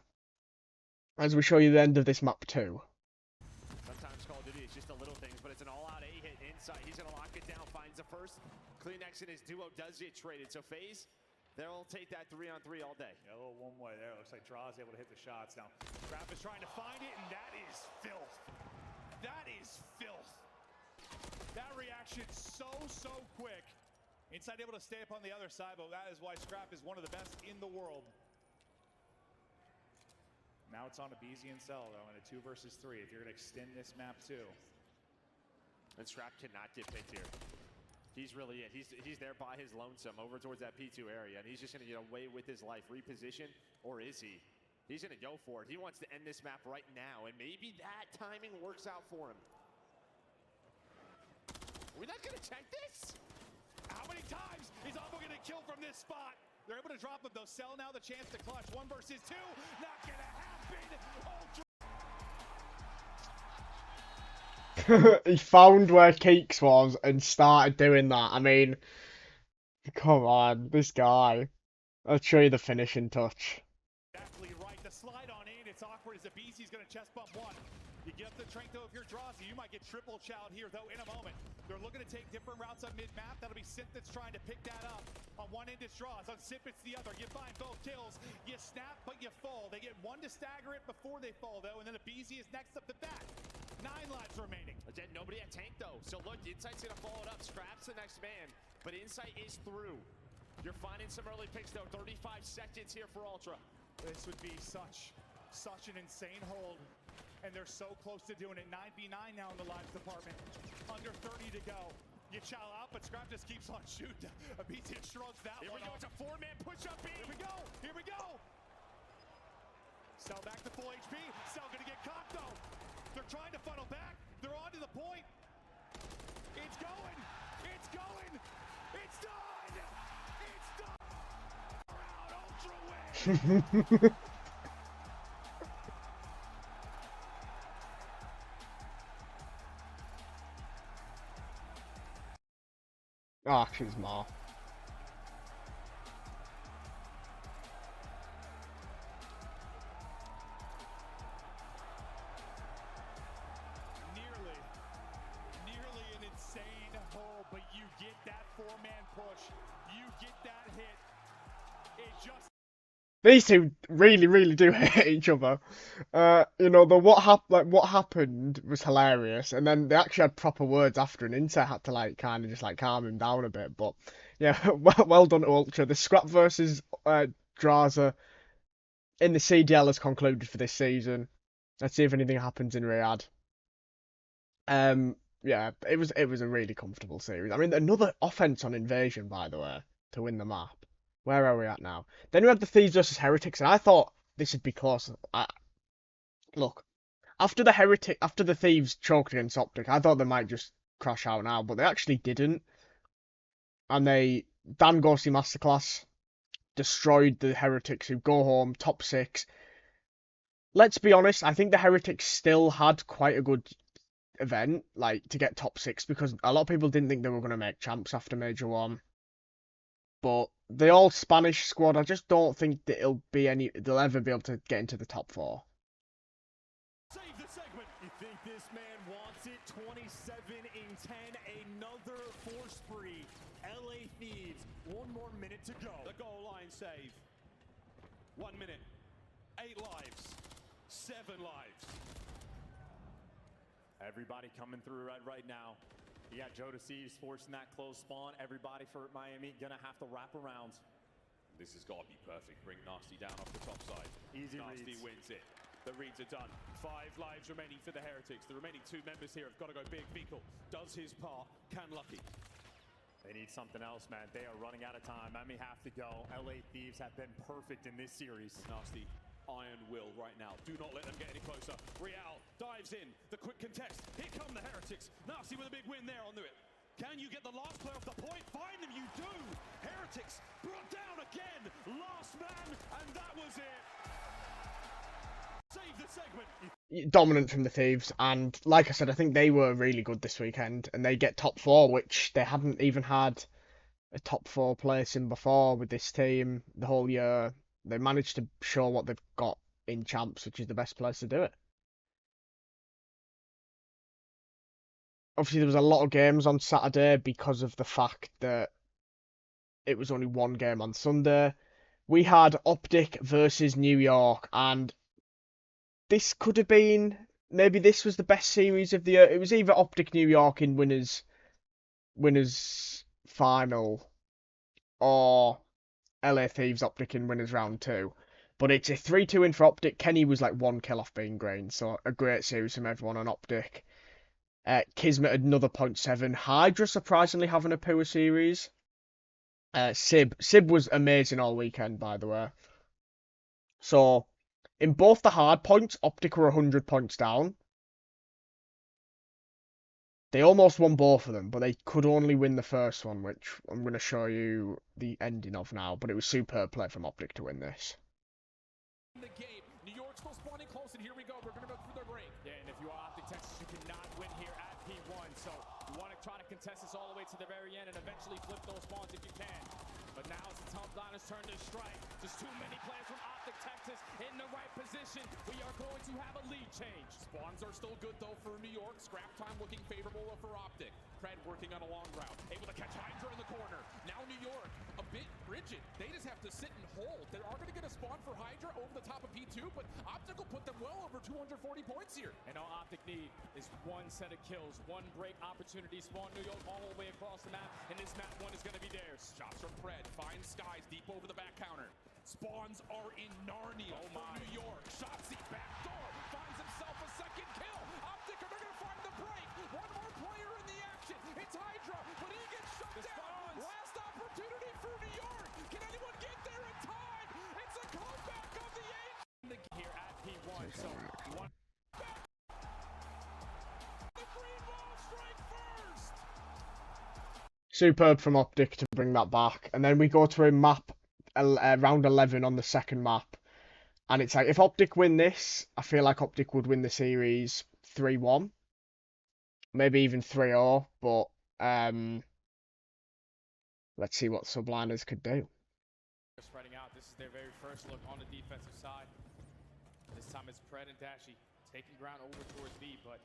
as we show you the end of this map too. Sometimes Call of Duty is just the little things, but it's an all-out A-hit inside. He's gonna lock it down, finds the first. Kleenex and his duo does get traded, so FaZe, they'll take that 3-on-3 all day. Yeah, a little one way there. Looks like Drazah able to hit the shots. Now, Scrap is trying to find it, and that is filth. That is filth. That reaction so quick. Inside able to stay up on the other side, but that is why Scrap is one of the best in the world. Now it's on to BZ and Cell, though, in a 2 versus 3. If you're going to extend this map, too. And Scrap cannot get picked here. He's really it. He's there by his lonesome over towards that P2 area, and he's just going to get away with his life. Reposition, or is he? He's going to go for it. He wants to end this map right now, and maybe that timing works out for him. We're not going to check this? How many times is Avo going to kill from this spot? They're able to drop him, though. Cell now the chance to clutch. 1 versus 2. Not going to happen. He found where Keeks was and started doing that. I mean, come on, this guy. I'll show you the finishing touch. Exactly right. The slide on in. It's awkward as the BC's going to chest bump 1. You get up the trank, though, if you're Drazah, you might get triple chowed here, though, in a moment. They're looking to take different routes on mid-map. That'll be Sip that's trying to pick that up. On one end, it's Drazah. On Sip, it's the other. You find both kills. You snap, but you fall. They get 1 to stagger it before they fall, though, and then the BZ is next up the bat. 9 lives remaining. Again, nobody at tank, though. So look, Insight's going to follow it up. Scrap's the next man, but Insight is through. You're finding some early picks, though. 35 seconds here for Ultra. This would be such an insane hold. And they're so close to doing it. 9v9 now in the lives department. Under 30 to go. You chow out, but Scrap just keeps on shooting. A BT shrugs that Here one we go. off. It's a 4-man push-up B. Here we go. Here we go. Cell back to full HP. Cell gonna get caught, though. They're trying to funnel back. They're on to the point. It's going. It's going. It's done. It's done. Round Ultra win. Oh, she's more. Nearly an insane hole, but you get that 4-man push. You get that hit. It just... These two really do hate each other. You know, what happened was hilarious, and then they actually had proper words after, and Insight had to like kind of just like calm him down a bit. But yeah, well done to Ultra. The Scrap versus Drazah in the CDL has concluded for this season. Let's see if anything happens in Riyadh. Yeah, it was a really comfortable series. I mean, another offense on Invasion, by the way, to win the map. Where are we at now? Then we had the Thieves versus Heretics, and I thought this would be close. Look, after the Thieves choked against OpTic, I thought they might just crash out now, but they actually didn't. And Dan Ghosty Masterclass destroyed the Heretics, who go home top 6. Let's be honest, I think the Heretics still had quite a good event, like, to get top 6, because a lot of people didn't think they were going to make champs after Major 1. But the all Spanish squad, I just don't think that they'll ever be able to get into the top 4. Save the segment. You think this man wants it? 27 in 10, another force spree. LA Thieves, 1 more minute to go. The goal line save. 1 minute. 8 lives. 7 lives. Everybody coming through right now. You got Joe DeCease forcing that close spawn. Everybody for Miami gonna have to wrap around. This has got to be perfect. Bring Nasty down off the top side. Easy Nasty reads. wins it. The reads are done. 5 lives remaining for the Heretics. The remaining 2 members here have got to go big. Vinkle does his part. Can Lucky. They need something else, man. They are running out of time. Miami have to go. LA Thieves have been perfect in this series. Nasty iron will right now. Do not let them get any closer. Real dives in. The quick contest. Here come the Heretics. Nasty with a big win there on it. Can you get the last player off the point? Find them, you do! Heretics brought down again. Last man, and that was it. Save the segment. Dominant from the Thieves, and like I said, I think they were really good this weekend, and they get top 4, which they hadn't even had a top 4 place in before with this team the whole year. They managed to show what they've got in champs, which is the best place to do it. Obviously, there was a lot of games on Saturday because of the fact that it was only 1 game on Sunday. We had OpTic versus New York, and this could have been, maybe this was the best series of the year. It was either OpTic New York in winners final, or LA Thieves OpTic in winners round 2. But it's a 3-2 win for OpTic. Kenny was like 1 kill off being green, so a great series from everyone on OpTic. Kismet another 0.7. Hydra surprisingly having a poor series. Sib was amazing all weekend, by the way. So in both the hard points, OpTic were 100 points down. They almost won both of them, but they could only win the first one, which I'm going to show you the ending of now. But it was superb play from OpTic to win this. The game. New York's still spawning close, and here we go. We're going to go through the break. Yeah, and if you are OpTic Texas, you cannot win here at P1. So you want to try to contest this all the way to the very end and eventually flip those spawns if you can. But now it's the Subliners' turn to strike. Just too many players from OpTic Texas in the right position. We are going to have a lead change. Spawns are still good, though, for New York. Scrap time looking favorable for OpTic. Pred working on a long route. Able to catch Hydra in the corner. Now New York, a bit rigid. They just have to sit and hold. They are going to get a spawn for Hydra over the top of P2, but OpTic will put them well over 240 points here. And all OpTic need is 1 set of kills, 1 break opportunity. Spawn New York all the way across the map, and this map 1 is going to be theirs. Shots from Pred. Finds Skies deep over the back counter. Spawns are in Narnia for New York. Shotsy back door. Finds himself a second kill. OpTic are going to find the break. 1 more player in the action. It's Hydra, but he gets shut down. Last opportunity for New York. Can anyone get there in time? It's a comeback of the age. Here at P1, so one. The greenwall strike first. Superb from OpTic to bring that back. And then we go to a map, round 11 on the second map. And it's like, if OpTic win this, I feel like OpTic would win the series 3-1. Maybe even 3-0. But let's see what Subliners could do. Spreading out. This is their very first look on the defensive side. This time it's Pred and Dashy taking ground over towards B, but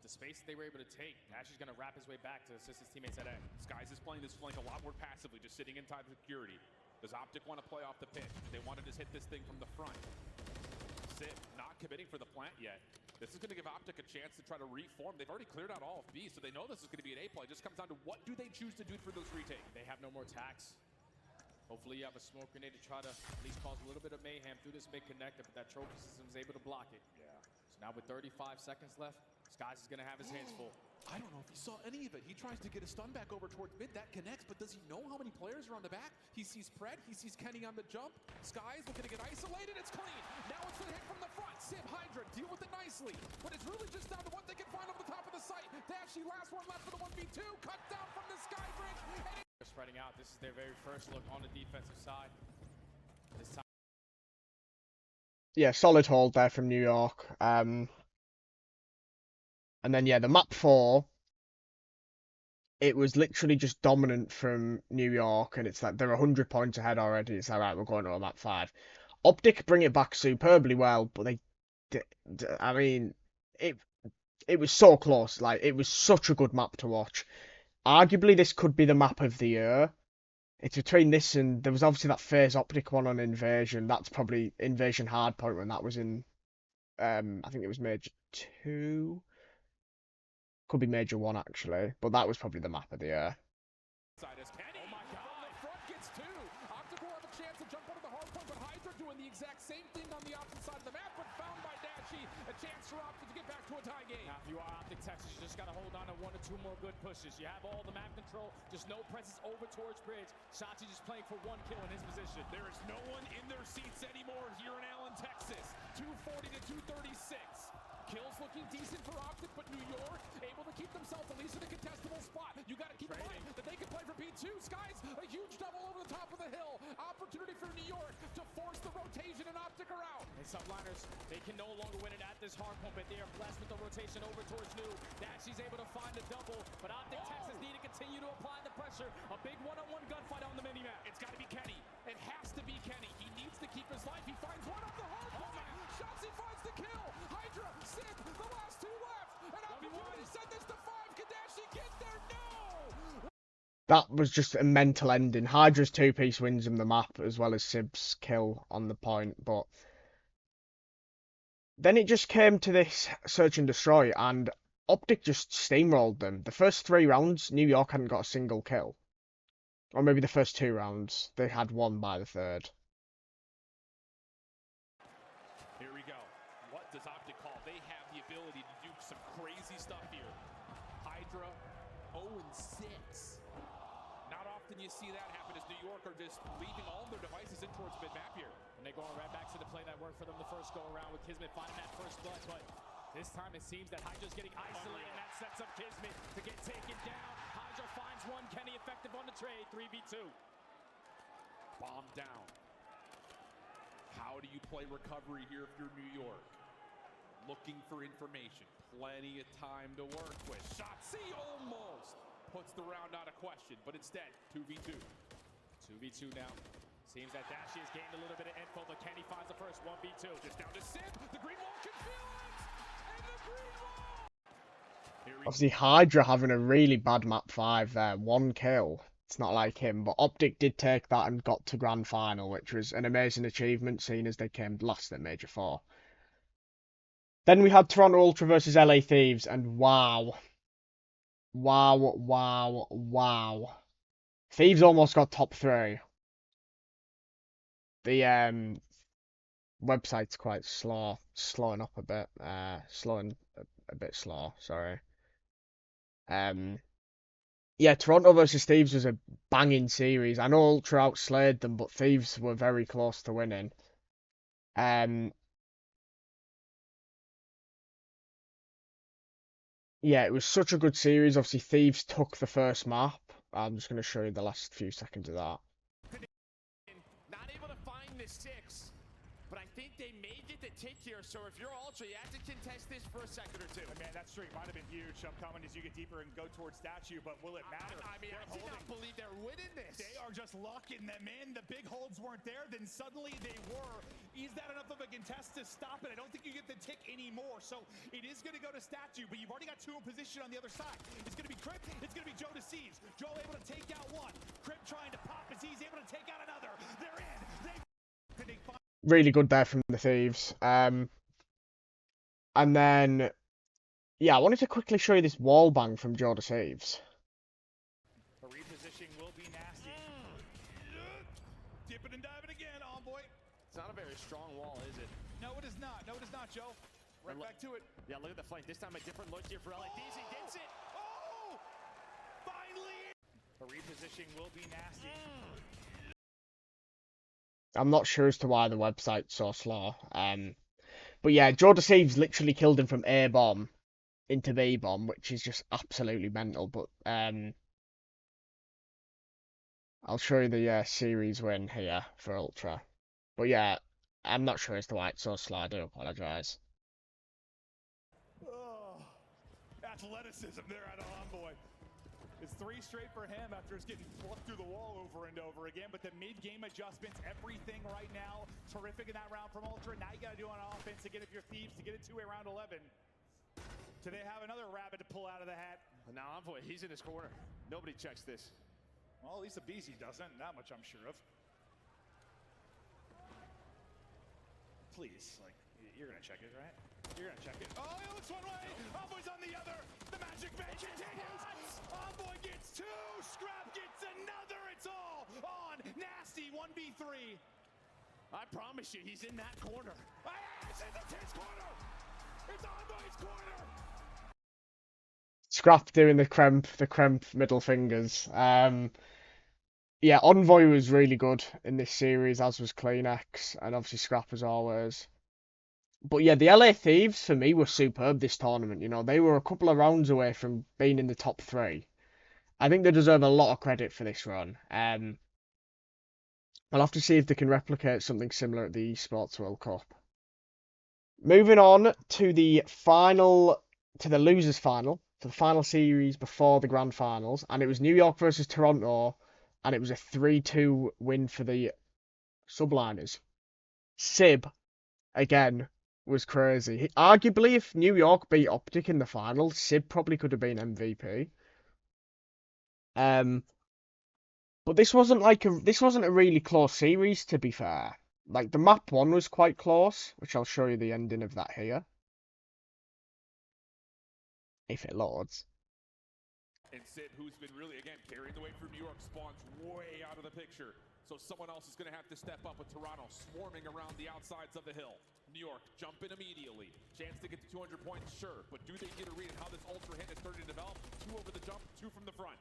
the space they were able to take, Dashy's going to wrap his way back to assist his teammates at A. Skies is playing this flank a lot more passively, just sitting in time security. Does OpTic want to play off the pitch? They want to just hit this thing from the front. Sit, not committing for the plant yet. This is going to give OpTic a chance to try to reform. They've already cleared out all of B, so they know this is going to be an A play. It just comes down to what do they choose to do for those retakes. They have no more tax. Hopefully you have a smoke grenade to try to at least cause a little bit of mayhem through this mid-connector, but that trophy system is able to block it. Yeah. So now with 35 seconds left, Skies is going to have his hands full. I don't know if he saw any of it. He tries to get a stun back over towards mid. That connects, but does he know how many players are on the back? He sees Pred. He sees Kenny on the jump. Skies looking to get isolated. It's clean. Now nicely. But it's really just down to what they can find over the top of the site. Dashy, last one left for the 1v2. Cut down from the sky bridge. And They're spreading out. This is their very first look on the defensive side. This time. Yeah, solid hold there from New York. And then, yeah, the map 4, it was literally just dominant from New York, and it's like they're 100 points ahead already. It's like, right, we're going to map 5. OpTic bring it back superbly well, but I mean, it was so close. Like, it was such a good map to watch. Arguably, this could be the map of the year. It's between this and there was obviously that FaZe OpTic one on Invasion. That's probably Invasion Hardpoint when that was in, I think it was Major 2. Could be Major 1 actually, but that was probably the map of the year. oh my God, from the front gets 2. OpTic will have a chance to jump onto the hard point, but Hydra doing the exact same thing on the opposite side of the map, but found by Dashy. A chance for OpTic to get back to a tie game. Now, if you are OpTic Texas, you just got to hold on to 1 or 2 more good pushes. You have all the map control, just no presence over towards bridge. Shotzzy just playing for 1 kill in his position. There is no one in their seats anymore here in Allen, Texas. 240 to 236. Kills looking decent for OpTic, but New York able to keep themselves at least in a contestable spot. You got to keep in mind that they can play for P2. Skies, a huge double over the top of the hill. Opportunity for New York to force the rotation, and OpTic are out. And Subliners, they can no longer win it at this hard point, but they are blessed with the rotation over towards New. Dashy's able to find a double, but OpTic Texas need to continue to apply the pressure. A big one-on-one gunfight on the mini-map. It's got to be Kenny. It has to be Kenny. He needs to keep his life. He finds one off the hard point. Shotzzy finds the kill. Hydra, Sid, the last 2 left. And opportunity send this to 5. Can Dashy get there? No! That was just a mental ending. Hydra's 2-piece wins him the map as well as Sib's kill on the point, but then it just came to this search and destroy, and OpTic just steamrolled them. The first 3 rounds, New York hadn't got a single kill. Or maybe the first 2 rounds. They had 1 by the 3rd. Here we go. What does OpTic call? They have the ability to do some crazy stuff here. Hydra 0-6. Not often you see that happen as New York are just leaving all their devices in towards mid-map here. And they're going right back to the play that worked for them the first go-around with Kismet finding that first blood, but this time it seems that Hydra's getting isolated, and that sets up Kismet to get taken down. Hydra finds 1, Kenny effective on the trade, 3v2. Bomb down. How do you play recovery here if you're New York? Looking for information. Plenty of time to work with. Shotzzy almost puts the round out of question, but instead, 2v2. 2v2 now. Seems that Dashy has gained a little bit of info, but Kenny finds the first 1v2. Just down to Sid. The greenwall can feel it! And the greenwall! Obviously, Hydra having a really bad map 5 there. 1 kill. It's not like him, but OpTic did take that and got to Grand Final, which was an amazing achievement, seeing as they came last at Major 4. Then we had Toronto Ultra versus LA Thieves, and wow. Wow. Thieves almost got top 3. The website's quite slowing up a bit, slowing a bit slow, sorry. Yeah, Toronto versus Thieves was a banging series. I know Ultra outslayed them, but Thieves were very close to winning. Yeah, it was such a good series. Obviously, Thieves took the first map. I'm just going to show you the last few seconds of that. Not able to find the 6, but I think they made it to take here. So if you're Ultra, you have to contest this for a second or 2. Man, that streak might have been huge. Coming as you get deeper and go towards statue, but will it matter? I mean, I did not believe they're winning this. They are just locking them in. The big holds weren't there, then suddenly they were. Is that enough of a contest to stop it? I don't think you get the tick anymore. So it is going to go to statue, but you've already got 2 in position on the other side. It's going to be Crip. It's going to be Joe Deceives. Joe able to take out 1. Crip trying to pop as he's able to take out another. They're in. Really good there from the Thieves. And then, yeah, I wanted to quickly show you this wall bang from Joe Deceives. The repositioning will be nasty. Dipping and diving again, boy. It's not a very strong wall, is it? No, it is not. No, it is not, Joe. Right back to it. Yeah, look at the flank. This time a different look here for LA. He gets it. Oh! Finally! The repositioning will be nasty. I'm not sure as to why the website's so slow. But yeah, Joe Deceives literally killed him from A bomb into B bomb, which is just absolutely mental. But I'll show you the series win here for Ultra. But yeah, I'm not sure as to why it's so slow. I do apologise. Oh, athleticism there out of Envoy. It's 3 straight for him after it's getting fluffed through the wall over and over again. But the mid-game adjustments, everything right now, terrific in that round from Ultra. Now you got to do on offense to get up your thieves to get it to a round 11. Do they have another rabbit to pull out of the hat? Now Envoy, he's in his corner. Nobody checks this. Well, at least the BZ doesn't. That much I'm sure of. Please, like, you're gonna check it, right? You're gonna check it. Oh, it looks one way. Envoy's on the other. The magic man continues. Envoy gets 2. Scrap gets another. It's all on Nasty 1v3. I promise you, he's in that corner. It's his corner. It's Envoy's corner. Scrap doing the cremp middle fingers. Yeah, Envoy was really good in this series, as was Kleenex, and obviously Scrap as always. But yeah, the LA Thieves for me were superb this tournament. You know, they were a couple of rounds away from being in the top 3. I think they deserve a lot of credit for this run. I'll have to see if they can replicate something similar at the Esports World Cup. Moving on to the losers final, to the final series before the grand finals, and it was New York versus Toronto, and it was a 3-2 win for the Subliners. Sib, again, was crazy. Arguably, if New York beat OpTic in the final, Sib probably could have been MVP. But this wasn't a really close series, to be fair. Like, the map 1 was quite close, which I'll show you the ending of that here. If it loads. And Sid, who's been really, again, carrying the weight for New York, spawns way out of the picture. So someone else is going to have to step up with Toronto swarming around the outsides of the hill. New York jumping immediately. Chance to get to 200 points, sure. But do they get a read on how this ultra hit is starting to develop? 2 over the jump, 2 from the front.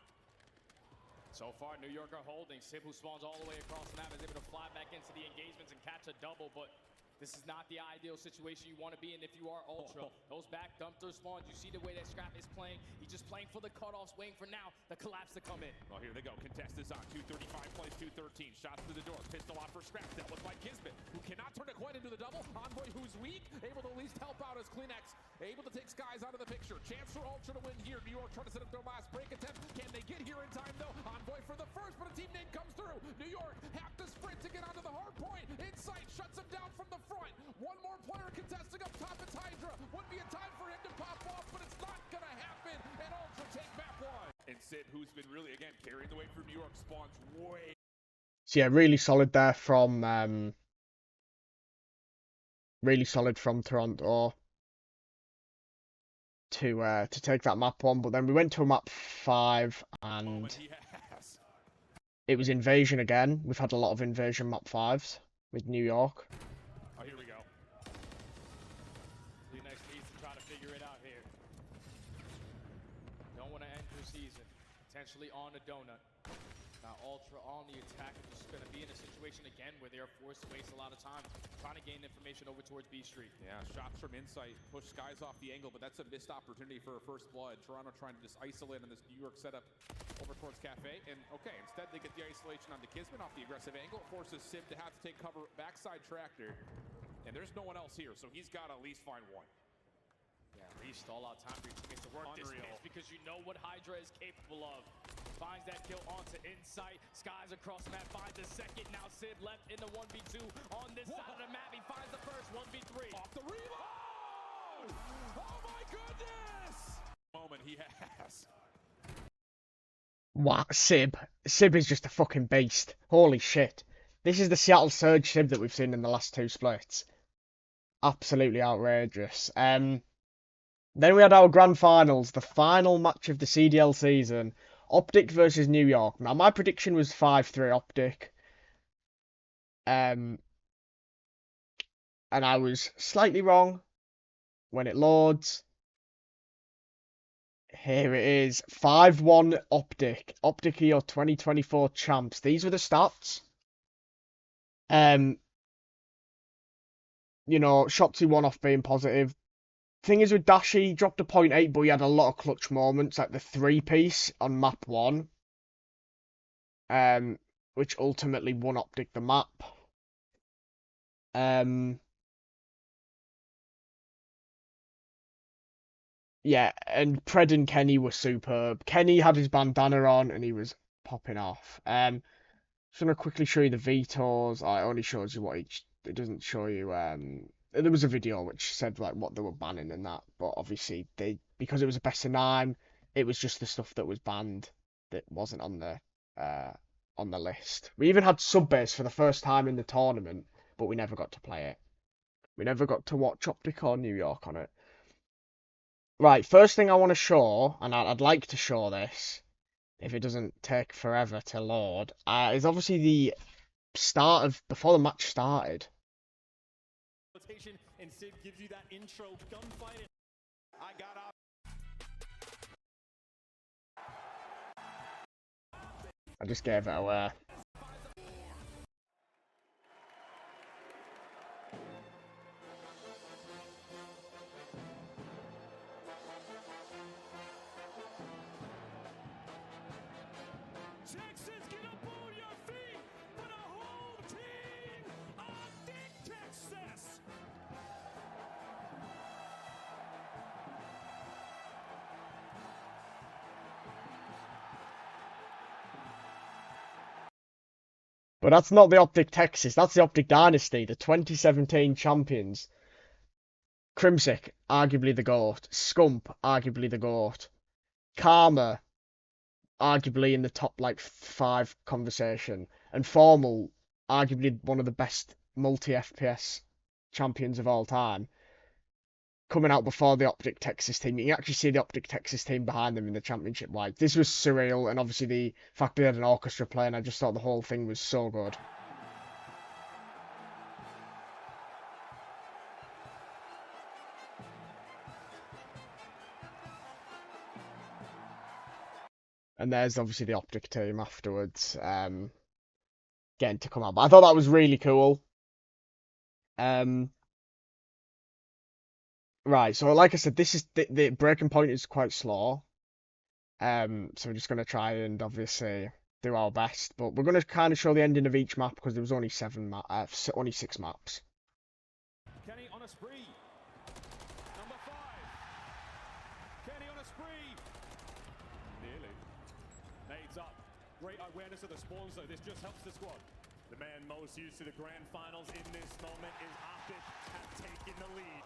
So far, New York are holding. Sib, who spawns all the way across the map, is able to fly back into the engagements and catch a double, but this is not the ideal situation you want to be in if you are Ultra. Those back dumpster spawns, you see the way that Scrap is playing. He's just playing for the cutoffs, waiting for now the collapse to come in. Well, here they go. Contest is on. 235 plays 213. Shots through the door. Pistol out for Scrap. That was by Kismet, who cannot turn it quite into the double. Envoy, who's weak, able to at least help out as Kleenex, able to take Skies out of the picture. Chance for Ultra to win here. New York trying to set up their last break attempt. Can they get here in time, though? Envoy for the first, but a team name comes through. New York have to sprint to get onto the hard point. Insight shuts him down from the front. One more player contesting up top. It's Hydra. Would be a time for him to pop off, but it's not going to happen. And Ultra take map 1. And Sid, who's been really, again, carrying the weight for New York, spawns way. So yeah, really solid there from Toronto to take that map 1. But then we went to a map 5 and it was Invasion again. We've had a lot of Invasion map 5s with New York. Oh, here we go. Kleenex needs to try to figure it out here. Don't want to end your season potentially on a donut. Now Ultra on the attack is just going to be in a situation again where they are forced to waste a lot of time trying to gain information over towards B Street. Yeah, shots from Insight push Skies off the angle, but that's a missed opportunity for a first blood. Toronto trying to just isolate on this New York setup over towards Cafe, and okay, instead they get the isolation on the Kismet off the aggressive angle. Forces Sib to have to take cover backside tractor, and there's no one else here, so he's got to at least find one. Yeah, at least all-out time for you to get to work this pitch because you know what Hydra is capable of. Finds that kill onto Insight. Skies across the map, finds a second. Now Sid left in the 1v2 on this side of the map. He finds the first 1v3. Off the reload! Oh my goodness! Moment he has. Wow, Sib is just a fucking beast. Holy shit. This is the Seattle Surge Sib that we've seen in the last 2 splits. Absolutely outrageous. Then we had our grand finals, the final match of the CDL season. OpTic versus New York. Now, my prediction was 5-3 OpTic. And I was slightly wrong when it loads. Here it is. 5-1 OpTic. OpTic are your 2024 champs. These were the stats. you know, Shopsy one off being positive. Thing is with Dashi, he dropped a 0.8, but he had a lot of clutch moments, like the 3-piece on map 1, which ultimately won OpTic the map. Yeah, and Pred and Kenny were superb. Kenny had his bandana on and he was popping off. Just gonna quickly show you the vetoes. Oh, it only shows you what each. It doesn't show you. There was a video which said like what they were banning and that, but obviously because it was a best of 9, it was just the stuff that was banned that wasn't on the list. We even had sub base for the first time in the tournament, but we never got to play it. We never got to watch OpTic or New York on it. Right, first thing I want to show, and I'd like to show this, if it doesn't take forever to load, is obviously the start of, before the match started. Rotation, and Sid gives you that intro gunfight. I got up. I just gave it away. Texans, get up on your feet for the whole team of Texas. But that's not the OpTic Texas, that's the OpTic Dynasty, the 2017 champions. Crimsic, arguably the GOAT. Scump, arguably the GOAT. Karma, arguably in the top like 5 conversation. And Formal, arguably one of the best multi-FPS champions of all time. Coming out before the OpTic Texas team. You can actually see the OpTic Texas team behind them in the championship. Like, this was surreal, and obviously the fact they had an orchestra playing, I just thought the whole thing was so good. And there's obviously the OpTic team afterwards, getting to come out. But I thought that was really cool. Right, so like I said, this is the breaking point is quite slow. So we're just gonna try and obviously do our best, but we're gonna kind of show the ending of each map because there was only only 6 maps. Kenny on a spree. Number 5. Kenny on a spree. Nearly. Nades up. Great awareness of the spawns though. This just helps the squad. The man most used to the grand finals in this moment is OpTic have taken the lead.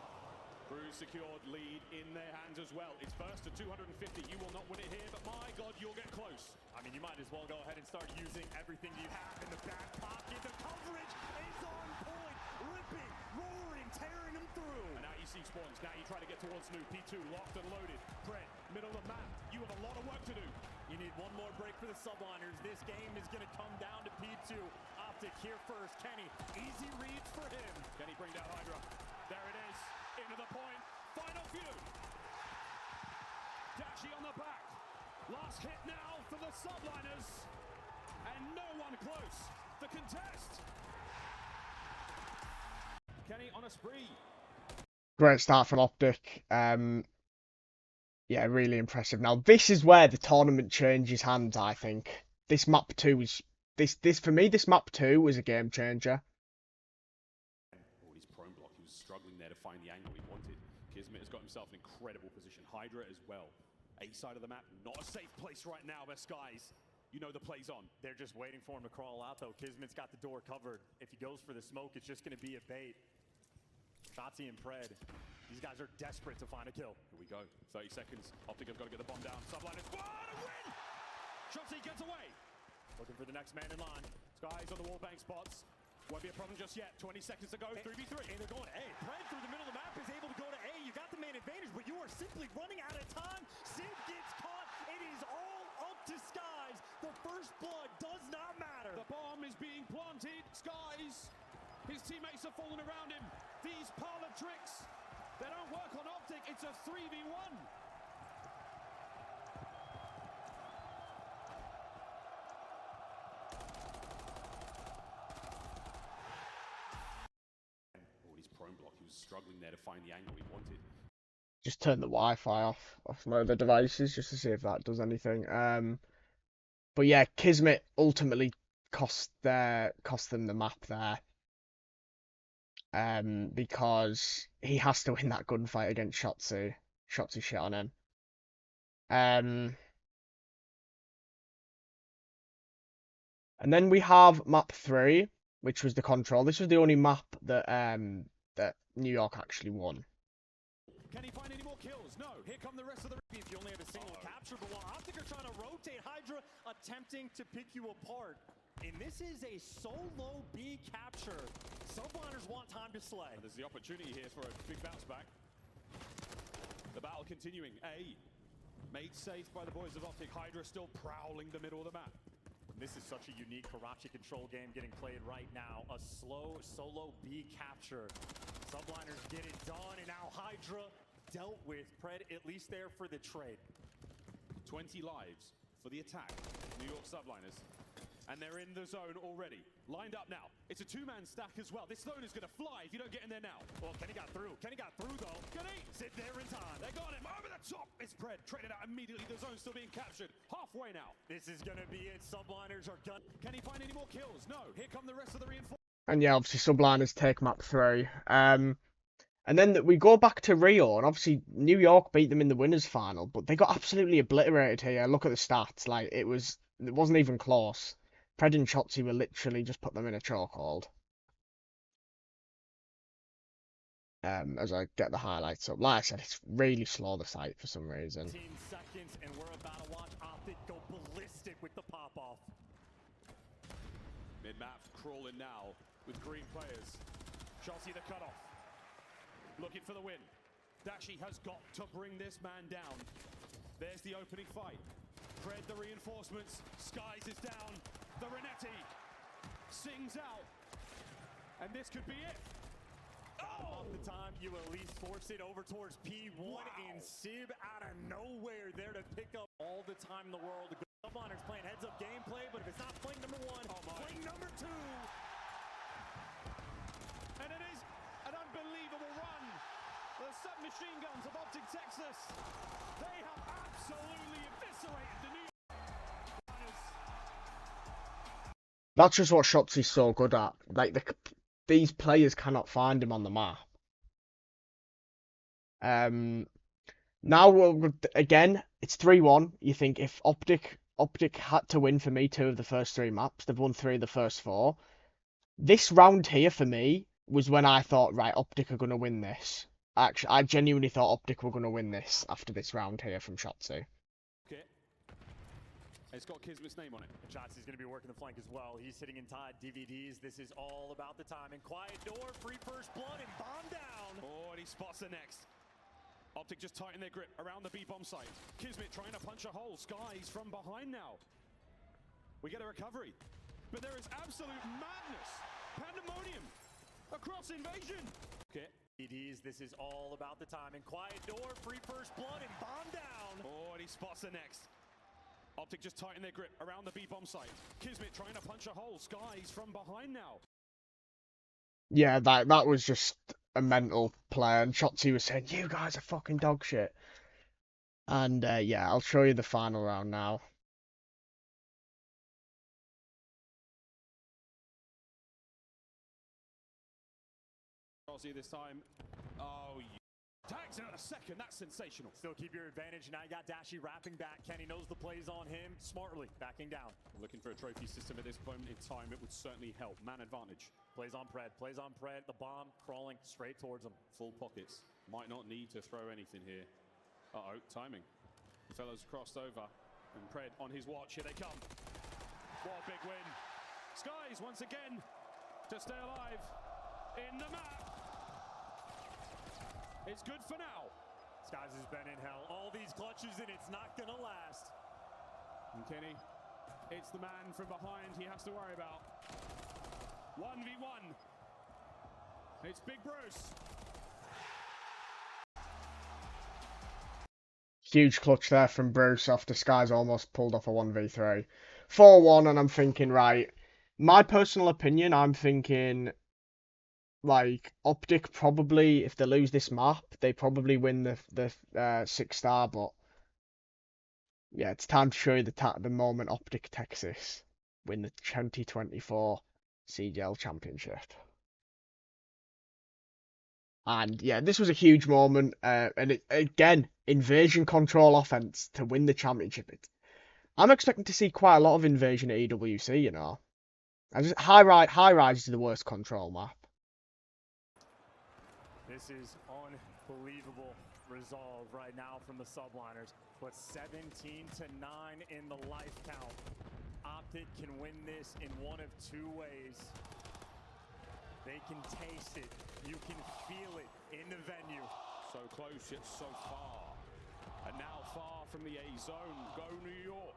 Crew secured lead in their hands as well. It's first to 250. You will not win it here, but my God, you'll get close. I mean, you might as well go ahead and start using everything you have in the back pocket. The coverage is on point. Ripping, roaring, tearing them through. And now you see spawns. Now you try to get towards New. P2 locked and loaded. Pred, middle of the map. You have a lot of work to do. You need one more break for the Subliners. This game is going to come down to P2. OpTic here first. Kenny, easy reads for him. Kenny bring down Hydra. There it is. Into the point. Final few. Dashi on the back. Last hit now for the Subliners. And no one close. The contest. Kenny on a spree. Great start from OpTic. Yeah, really impressive. Now this is where the tournament changes hands, I think. This map 2 is for me, this map 2 was a game changer. His prone block, he was struggling there to find the angle he wanted. Kismet has got himself in incredible position. Hydra as well. A side of the map, not a safe place right now, but Skies, you know the play's on. They're just waiting for him to crawl out though. Kismet's got the door covered. If he goes for the smoke, it's just going to be a bait. Shotzi and Pred, these guys are desperate to find a kill. Here we go, 30 seconds. OpTic have got to get the bomb down. Subliners, what a win! Shotzi gets away. Looking for the next man in line. Skies on the wallbang spots. Won't be a problem just yet. 20 seconds to go, 3v3. And they're going A. Pred through the middle of the map is able to go to A. You got the main advantage, but you are simply running out of time. Sid gets caught. It is all up to Skies. The first blood does not matter. The bomb is being planted. Skies, his teammates are falling around him. These parlor tricks, they don't work on OpTic. It's a 3v1. His prone block, was struggling there to find the angle he wanted. Just turn the Wi-Fi off my other devices just to see if that does anything. But yeah, Kismet ultimately cost them the map there. Because he has to win that gunfight against Shotzi. Shotzi shit on him. And then we have map 3, which was the control. This was the only map that that New York actually won. Can he find any more kills? No. Here come the rest of the if you only have a single capture, but while OpTic are trying to rotate, Hydra attempting to pick you apart. And this is a solo B capture. Subliners want time to slay. And there's the opportunity here for a big bounce back. The battle continuing. A made safe by the boys of OpTic. Hydra still prowling the middle of the map. This is such a unique Karachi control game getting played right now. A slow solo B capture. Subliners get it done, and now Hydra dealt with. Pred at least there for the trade. 20 lives for the attack. New York Subliners. And they're in the zone already. Lined up now. It's a two-man stack as well. This zone is going to fly if you don't get in there now. Well, Kenny got through. Kenny got through, though. Kenny! Sit there in time. They got him over the top. It's Pred. Traded out immediately. The zone's still being captured. Halfway now. This is going to be it. Subliners are done. Can he find any more kills? No. Here come the rest of the reinforcements. And yeah, obviously Subliners take map 3. And then we go back to Rio, and obviously New York beat them in the winners final, but they got absolutely obliterated here. Look at the stats. Like it wasn't even close. Pred and Shotzi were literally just put them in a chokehold. As I get the highlights up. Like I said, it's really slow, the site, for some reason. 15 seconds, and we're about to watch OpTic go ballistic with the pop-off. Mid-map crawling now with green players. Shotzi the cutoff. Looking for the win. Dashi has got to bring this man down. There's the opening fight. Pred the reinforcements. Skies is down. The Renetti sings out, and this could be it. Off the time, you at least force it over towards P1, and Sib out of nowhere there to pick up all the time in the world. Subliners playing heads-up gameplay, but if it's not flank number 1, flank number 2. And it is an unbelievable run. The submachine guns of OpTic Texas, they have absolutely eviscerated the New York. That's just what Shotzi's so good at. Like these players cannot find him on the map. Now again, it's 3-1. You think if OpTic had to win for me 2 of the first 3 maps, they've won 3 of the first 4. This round here for me was when I thought, right, OpTic are gonna win this. Actually, I genuinely thought OpTic were gonna win this after this round here from Shotzi. Okay. It's got Kismet's name on it. Shotzi's going to be working the flank as well. He's sitting inside DVDs. This is all about the timing. Quiet door, free first blood, and bomb down. Oh, and he spots the next. OpTic just tighten their grip around the B bomb site. Kismet trying to punch a hole. Skies from behind now. We get a recovery. But there is absolute madness. Pandemonium across Invasion. Okay. DVDs, this is all about the timing. Quiet door, free first blood, and bomb down. Oh, and he spots the next. OpTic just tighten their grip around the B bomb site. Kismet trying to punch a hole. Skies from behind now. Yeah, that was just a mental play, and Shotzi was saying, "You guys are fucking dog shit." And yeah, I'll show you the final round now. Aussie this time. Oh, tags out a second. That's sensational. Still keep your advantage. Now you got Dashi wrapping back. Kenny knows the plays on him. Smartly backing down. Looking for a trophy system at this moment in time. It would certainly help. Man advantage. Plays on Pred. Plays on Pred. The bomb crawling straight towards him. Full pockets. Might not need to throw anything here. Uh-oh, timing. The fellows crossed over. And Pred on his watch. Here they come. What a big win. Skies once again to stay alive in the map. It's good for now. Skies has been in hell. All these clutches, and it's not going to last. And Kenny, it's the man from behind he has to worry about. 1v1. It's Big Bruce. Huge clutch there from Bruce after Skies almost pulled off a 1v3. 4-1, and I'm thinking, right, my personal opinion, I'm thinking like OpTic probably, if they lose this map, they probably win the 6-star. But yeah, it's time to show you the moment OpTic Texas win the 2024 CDL Championship. And yeah, this was a huge moment. And again, invasion control offense to win the championship. I'm expecting to see quite a lot of invasion at EWC, you know. High rise is the worst control map. This is unbelievable resolve right now from the Subliners. But 17-9 in the life count. OpTic can win this in one of two ways. They can taste it. You can feel it in the venue. So close yet so far. And now far from the A zone. Go New York.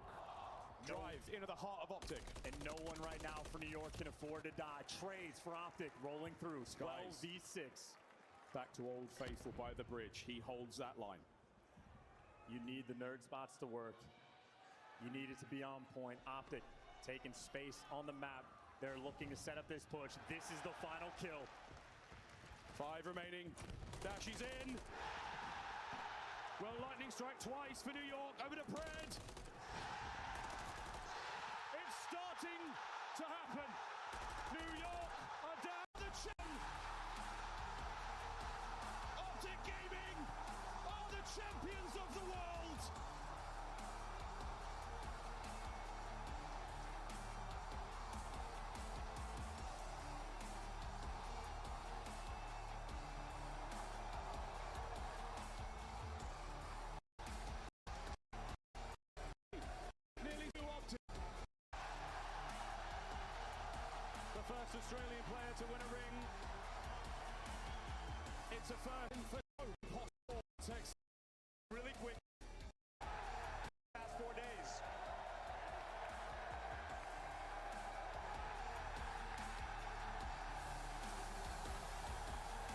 Drive into the heart of OpTic. And no one right now for New York can afford to die. Trades for OpTic rolling through. 12v6. Back to Old Faithful by the bridge. He holds that line. You need the nerd spots to work. You need it to be on point. OpTic taking space on the map. They're looking to set up this push. This is the final kill. 5 remaining. Dashes in. Well, lightning strike twice for New York. Over to Pred. It's starting to happen. New York are down the chin. OpTic Gaming are the champions of the world. Nearly to OpTic. The first Australian player to win a ring. It's a first for possible Texas. Really quick. Past 4 days.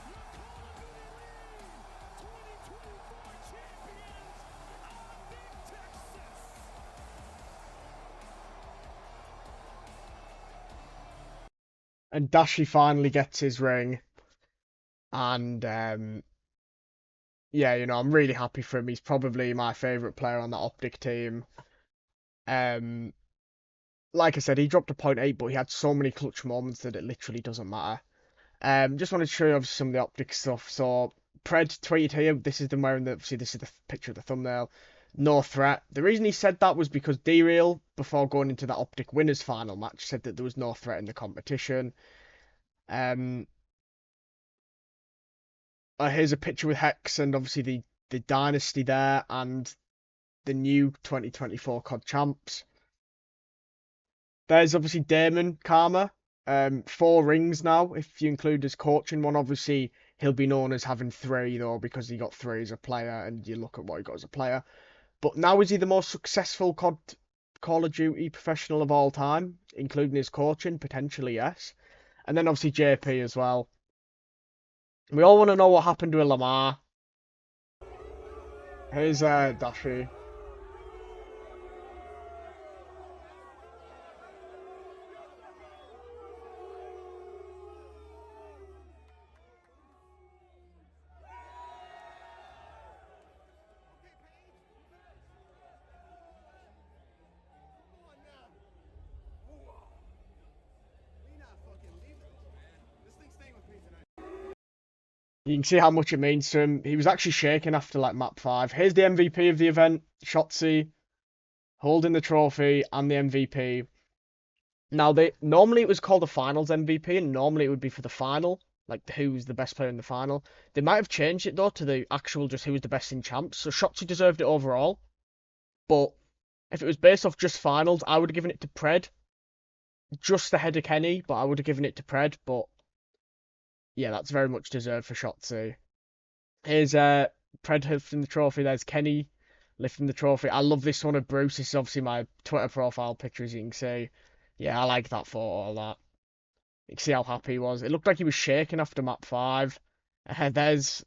The Call of Duty League 2024 champions OpTic Texas. And Dashi finally gets his ring. And yeah, you know, I'm really happy for him. He's probably my favourite player on the OpTic team. Like I said, he dropped a 0.8, but he had so many clutch moments that it literally doesn't matter. Just wanted to show you obviously some of the OpTic stuff. So Pred tweeted here, this is them wearing obviously this is the picture of the thumbnail. No threat. The reason he said that was because D-Real, before going into that OpTic winners final match, said that there was no threat in the competition. Here's a picture with Hex and obviously the dynasty there and the new 2024 COD champs. There's obviously Damon Karma. 4 rings now, if you include his coaching one. Obviously, he'll be known as having 3 though, because he got 3 as a player, and you look at what he got as a player. But now is he the most successful Call of Duty professional of all time, including his coaching? Potentially, yes. And then obviously JP as well. We all want to know what happened to Lamar. Here's Dashi. You can see how much it means to him. He was actually shaking after like map 5. Here's the MVP of the event, Shotzi, holding the trophy and the MVP. Now, normally it was called the finals MVP, and normally it would be for the final, like who's the best player in the final. They might have changed it though to the actual just who was the best in champs. So Shotzi deserved it overall. But if it was based off just finals, I would have given it to Pred. Just ahead of Kenny, but I would have given it to Pred. But yeah, that's very much deserved for Shotzi. Here's Pred lifting the trophy. There's Kenny lifting the trophy. I love this one of Bruce. This is obviously my Twitter profile picture, as you can see. Yeah, I like that photo, all that. You can see how happy he was. It looked like he was shaking after map 5. There's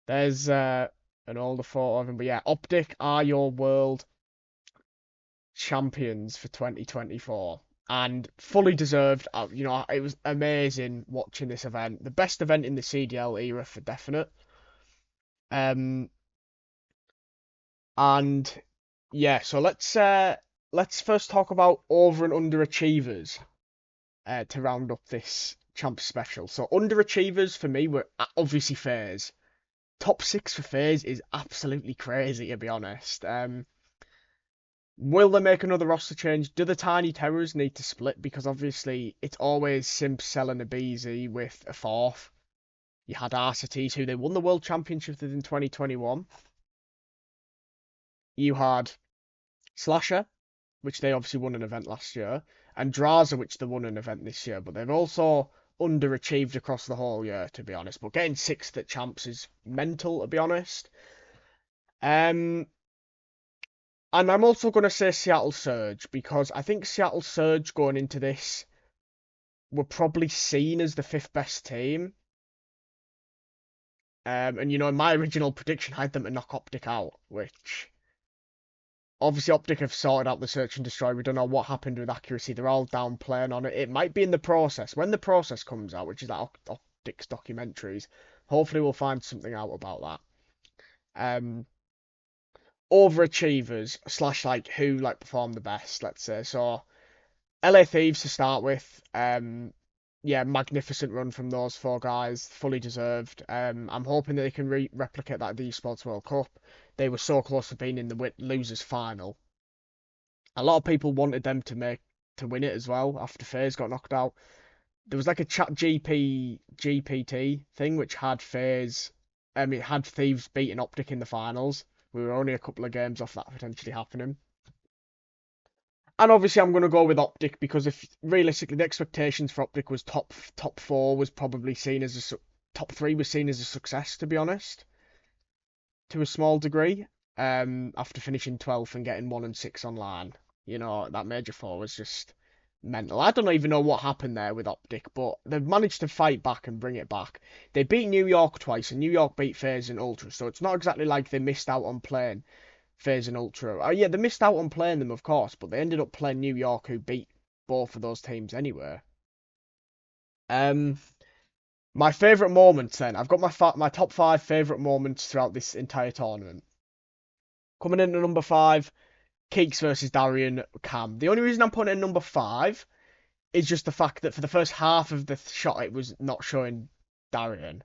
an older photo of him. But yeah, OpTic are your world champions for 2024. and fully deserved. You know, it was amazing watching this event. The best event in the CDL era for definite. And yeah, so let's first talk about over and underachievers to round up this champ special. So underachievers for me were obviously FaZe. Top 6 for FaZe is absolutely crazy, to be honest. Will they make another roster change? Do the Tiny Terrors need to split? Because obviously it's always Simps selling a BZ with a fourth. You had RCTs who they won the World Championship in 2021. You had Slasher, which they obviously won an event last year, and Drazah, which they won an event this year, but they've also underachieved across the whole year, to be honest. But getting 6th at Champs is mental, to be honest. And I'm also going to say Seattle Surge, because I think Seattle Surge going into this were probably seen as the 5th best team. And, you know, in my original prediction, I had them to knock OpTic out, which... Obviously, OpTic have sorted out the search and destroy. We don't know what happened with accuracy. They're all downplaying on it. It might be in the process. When the process comes out, which is like OpTic's documentaries, hopefully we'll find something out about that. Overachievers / like who like performed the best, let's say. So LA Thieves to start with. Yeah, magnificent run from those 4 guys, fully deserved. I'm hoping that they can replicate that at the Esports World Cup. They were so close to being in the losers final. A lot of people wanted them to win it as well after FaZe got knocked out. There was like a chat GPT thing which had FaZe, it had Thieves beating OpTic in the finals. We were only a couple of games off that potentially happening. And obviously I'm going to go with OpTic because if realistically the expectations for OpTic was top 4 was probably seen as top 3 was seen as a success, to be honest, to a small degree. After finishing 12th and getting 1 and 6 online, you know, that Major 4 was just mental. I don't even know what happened there with OpTic, but they've managed to fight back and bring it back. They beat New York twice, and New York beat FaZe and Ultra, so it's not exactly like they missed out on playing FaZe and Ultra. Yeah, they missed out on playing them, of course, but they ended up playing New York, who beat both of those teams anyway. My favourite moments then. I've got my top 5 favourite moments throughout this entire tournament. Coming in at number 5, Keeks versus Darian Cam. The only reason I'm putting in number 5 is just the fact that for the first half of the shot, it was not showing Darian.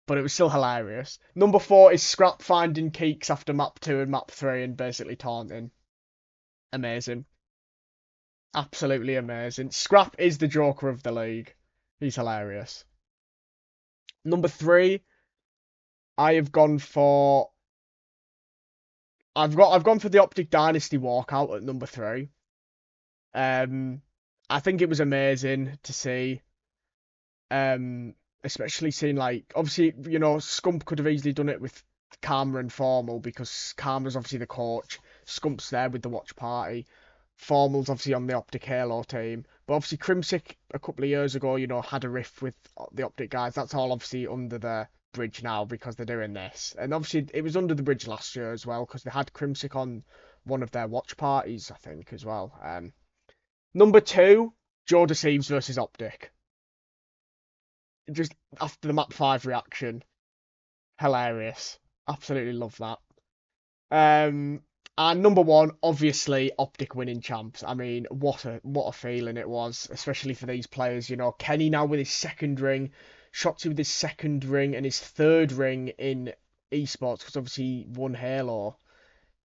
But it was still hilarious. Number 4 is Scrap finding Keeks after map 2 and map 3 and basically taunting. Amazing. Absolutely amazing. Scrap is the Joker of the league. He's hilarious. Number 3, I've gone for the OpTic Dynasty walkout at number 3. I think it was amazing to see. Especially seeing, like, obviously, you know, Scump could have easily done it with Karma and Formal because Karma's obviously the coach. Scump's there with the watch party. Formal's obviously on the OpTic Halo team. But obviously Crimsic a couple of years ago, you know, had a riff with the OpTic guys. That's all obviously under the bridge now because they're doing this. And obviously it was under the bridge last year as well because they had Crimsic on one of their watch parties, I think, as well. Number 2, Joe Deceives versus OpTic. Just after the map 5 reaction. Hilarious. Absolutely love that. And number 1, obviously, OpTic winning champs. I mean, what a feeling it was, especially for these players. You know, Kenny now with his 2nd ring, Shotzi with his 2nd ring and his 3rd ring in esports because obviously he won Halo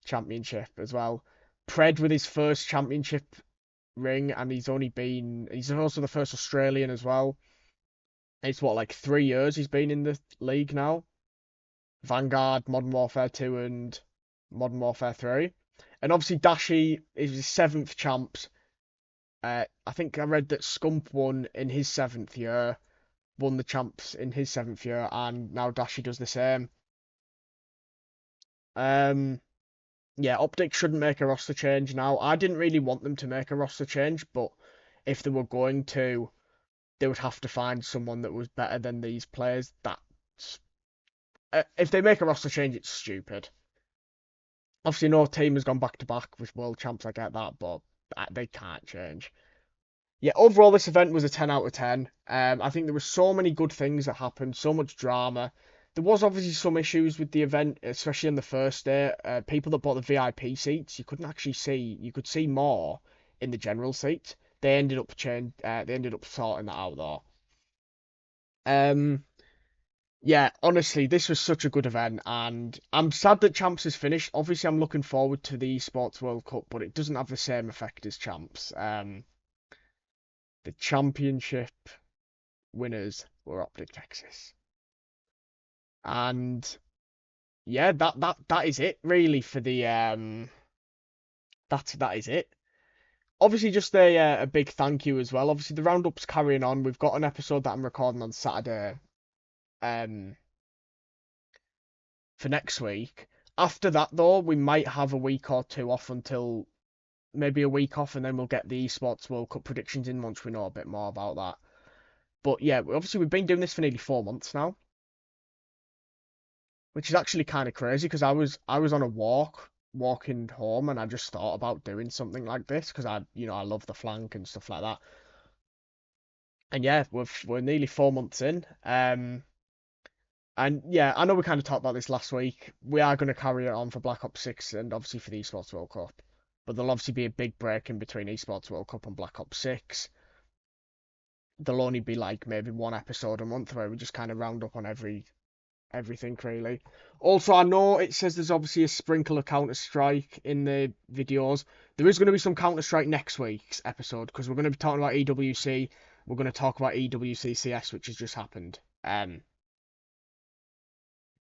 championship as well. Pred with his 1st championship ring, and he's also the 1st Australian as well. It's like 3 years he's been in the league now. Vanguard, Modern Warfare 2 and Modern Warfare 3. And obviously Dashi is his 7th champs. I think I read that Scump won in his 7th year. Won the champs in his 7th year. And now Dashi does the same. Yeah, OpTic shouldn't make a roster change now. I didn't really want them to make a roster change. But if they were going to, they would have to find someone that was better than these players. If they make a roster change, it's stupid. Obviously, no team has gone back-to-back with world champs, I get that, but they can't change. Yeah, overall this event was a 10 out of 10. I think there were so many good things that happened, so much drama. There was obviously some issues with the event, especially on the first day. People that bought the VIP seats, you couldn't actually see. You could see more in the general seats. They ended up sorting that out though. Yeah, honestly, this was such a good event, and I'm sad that Champs is finished. Obviously, I'm looking forward to the Esports World Cup, but it doesn't have the same effect as Champs. The championship winners were OpTic Texas, and yeah, that is it really for the that is it. Obviously, just a big thank you as well. Obviously, the roundup's carrying on. We've got an episode that I'm recording on Saturday, for next week. After that, though, we might have a week or two off until maybe a week off, and then we'll get the Esports World Cup predictions in once we know a bit more about that. But yeah, obviously we've been doing this for nearly 4 months now, which is actually kind of crazy because I was on a walking home, and I just thought about doing something like this because I love the flank and stuff like that. And yeah, we're nearly 4 months in. And yeah, I know we kind of talked about this last week. We are going to carry it on for Black Ops 6 and obviously for the Esports World Cup. But there'll obviously be a big break in between Esports World Cup and Black Ops 6. There'll only be like maybe one episode a month where we just kind of round up on everything really. Also, I know it says there's obviously a sprinkle of Counter-Strike in the videos. There is going to be some Counter-Strike next week's episode because we're going to be talking about EWC. We're going to talk about EWCCS, which has just happened.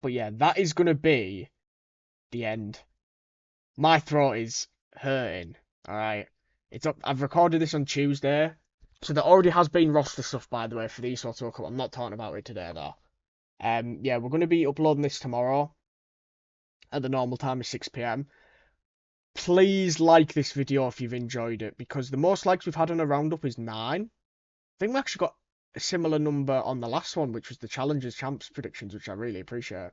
But yeah, that is going to be the end. My throat is hurting. All right, it's up. I've recorded this on Tuesday, so there already has been roster stuff by the way for the Esports World Cup. I'm not talking about it today though. Yeah, we're going to be uploading this tomorrow at the normal time of 6 p.m. Please like this video if you've enjoyed it because the most likes we've had on a roundup is 9. I think we actually got a similar number on the last one, which was the Challengers Champs predictions, which I really appreciate.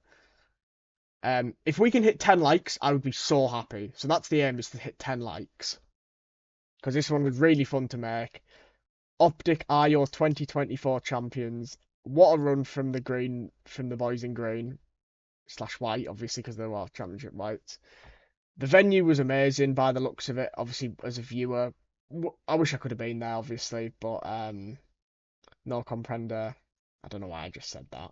If we can hit 10 likes, I would be so happy. So that's the aim, is to hit 10 likes. Because this one was really fun to make. OpTic are your 2024 champions. What a run from the boys in green / white, obviously, because they were championship whites. The venue was amazing by the looks of it. Obviously, as a viewer, I wish I could have been there, obviously, but no comprender. I don't know why I just said that.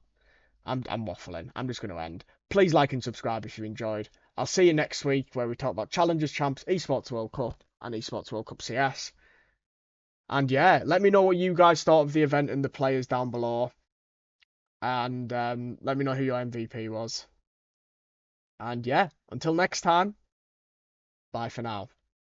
I'm waffling. I'm just going to end. Please like and subscribe if you enjoyed. I'll see you next week where we talk about Challengers Champs, Esports World Cup, and Esports World Cup CS. And yeah, let me know what you guys thought of the event and the players down below. And let me know who your MVP was. And yeah, until next time, bye for now.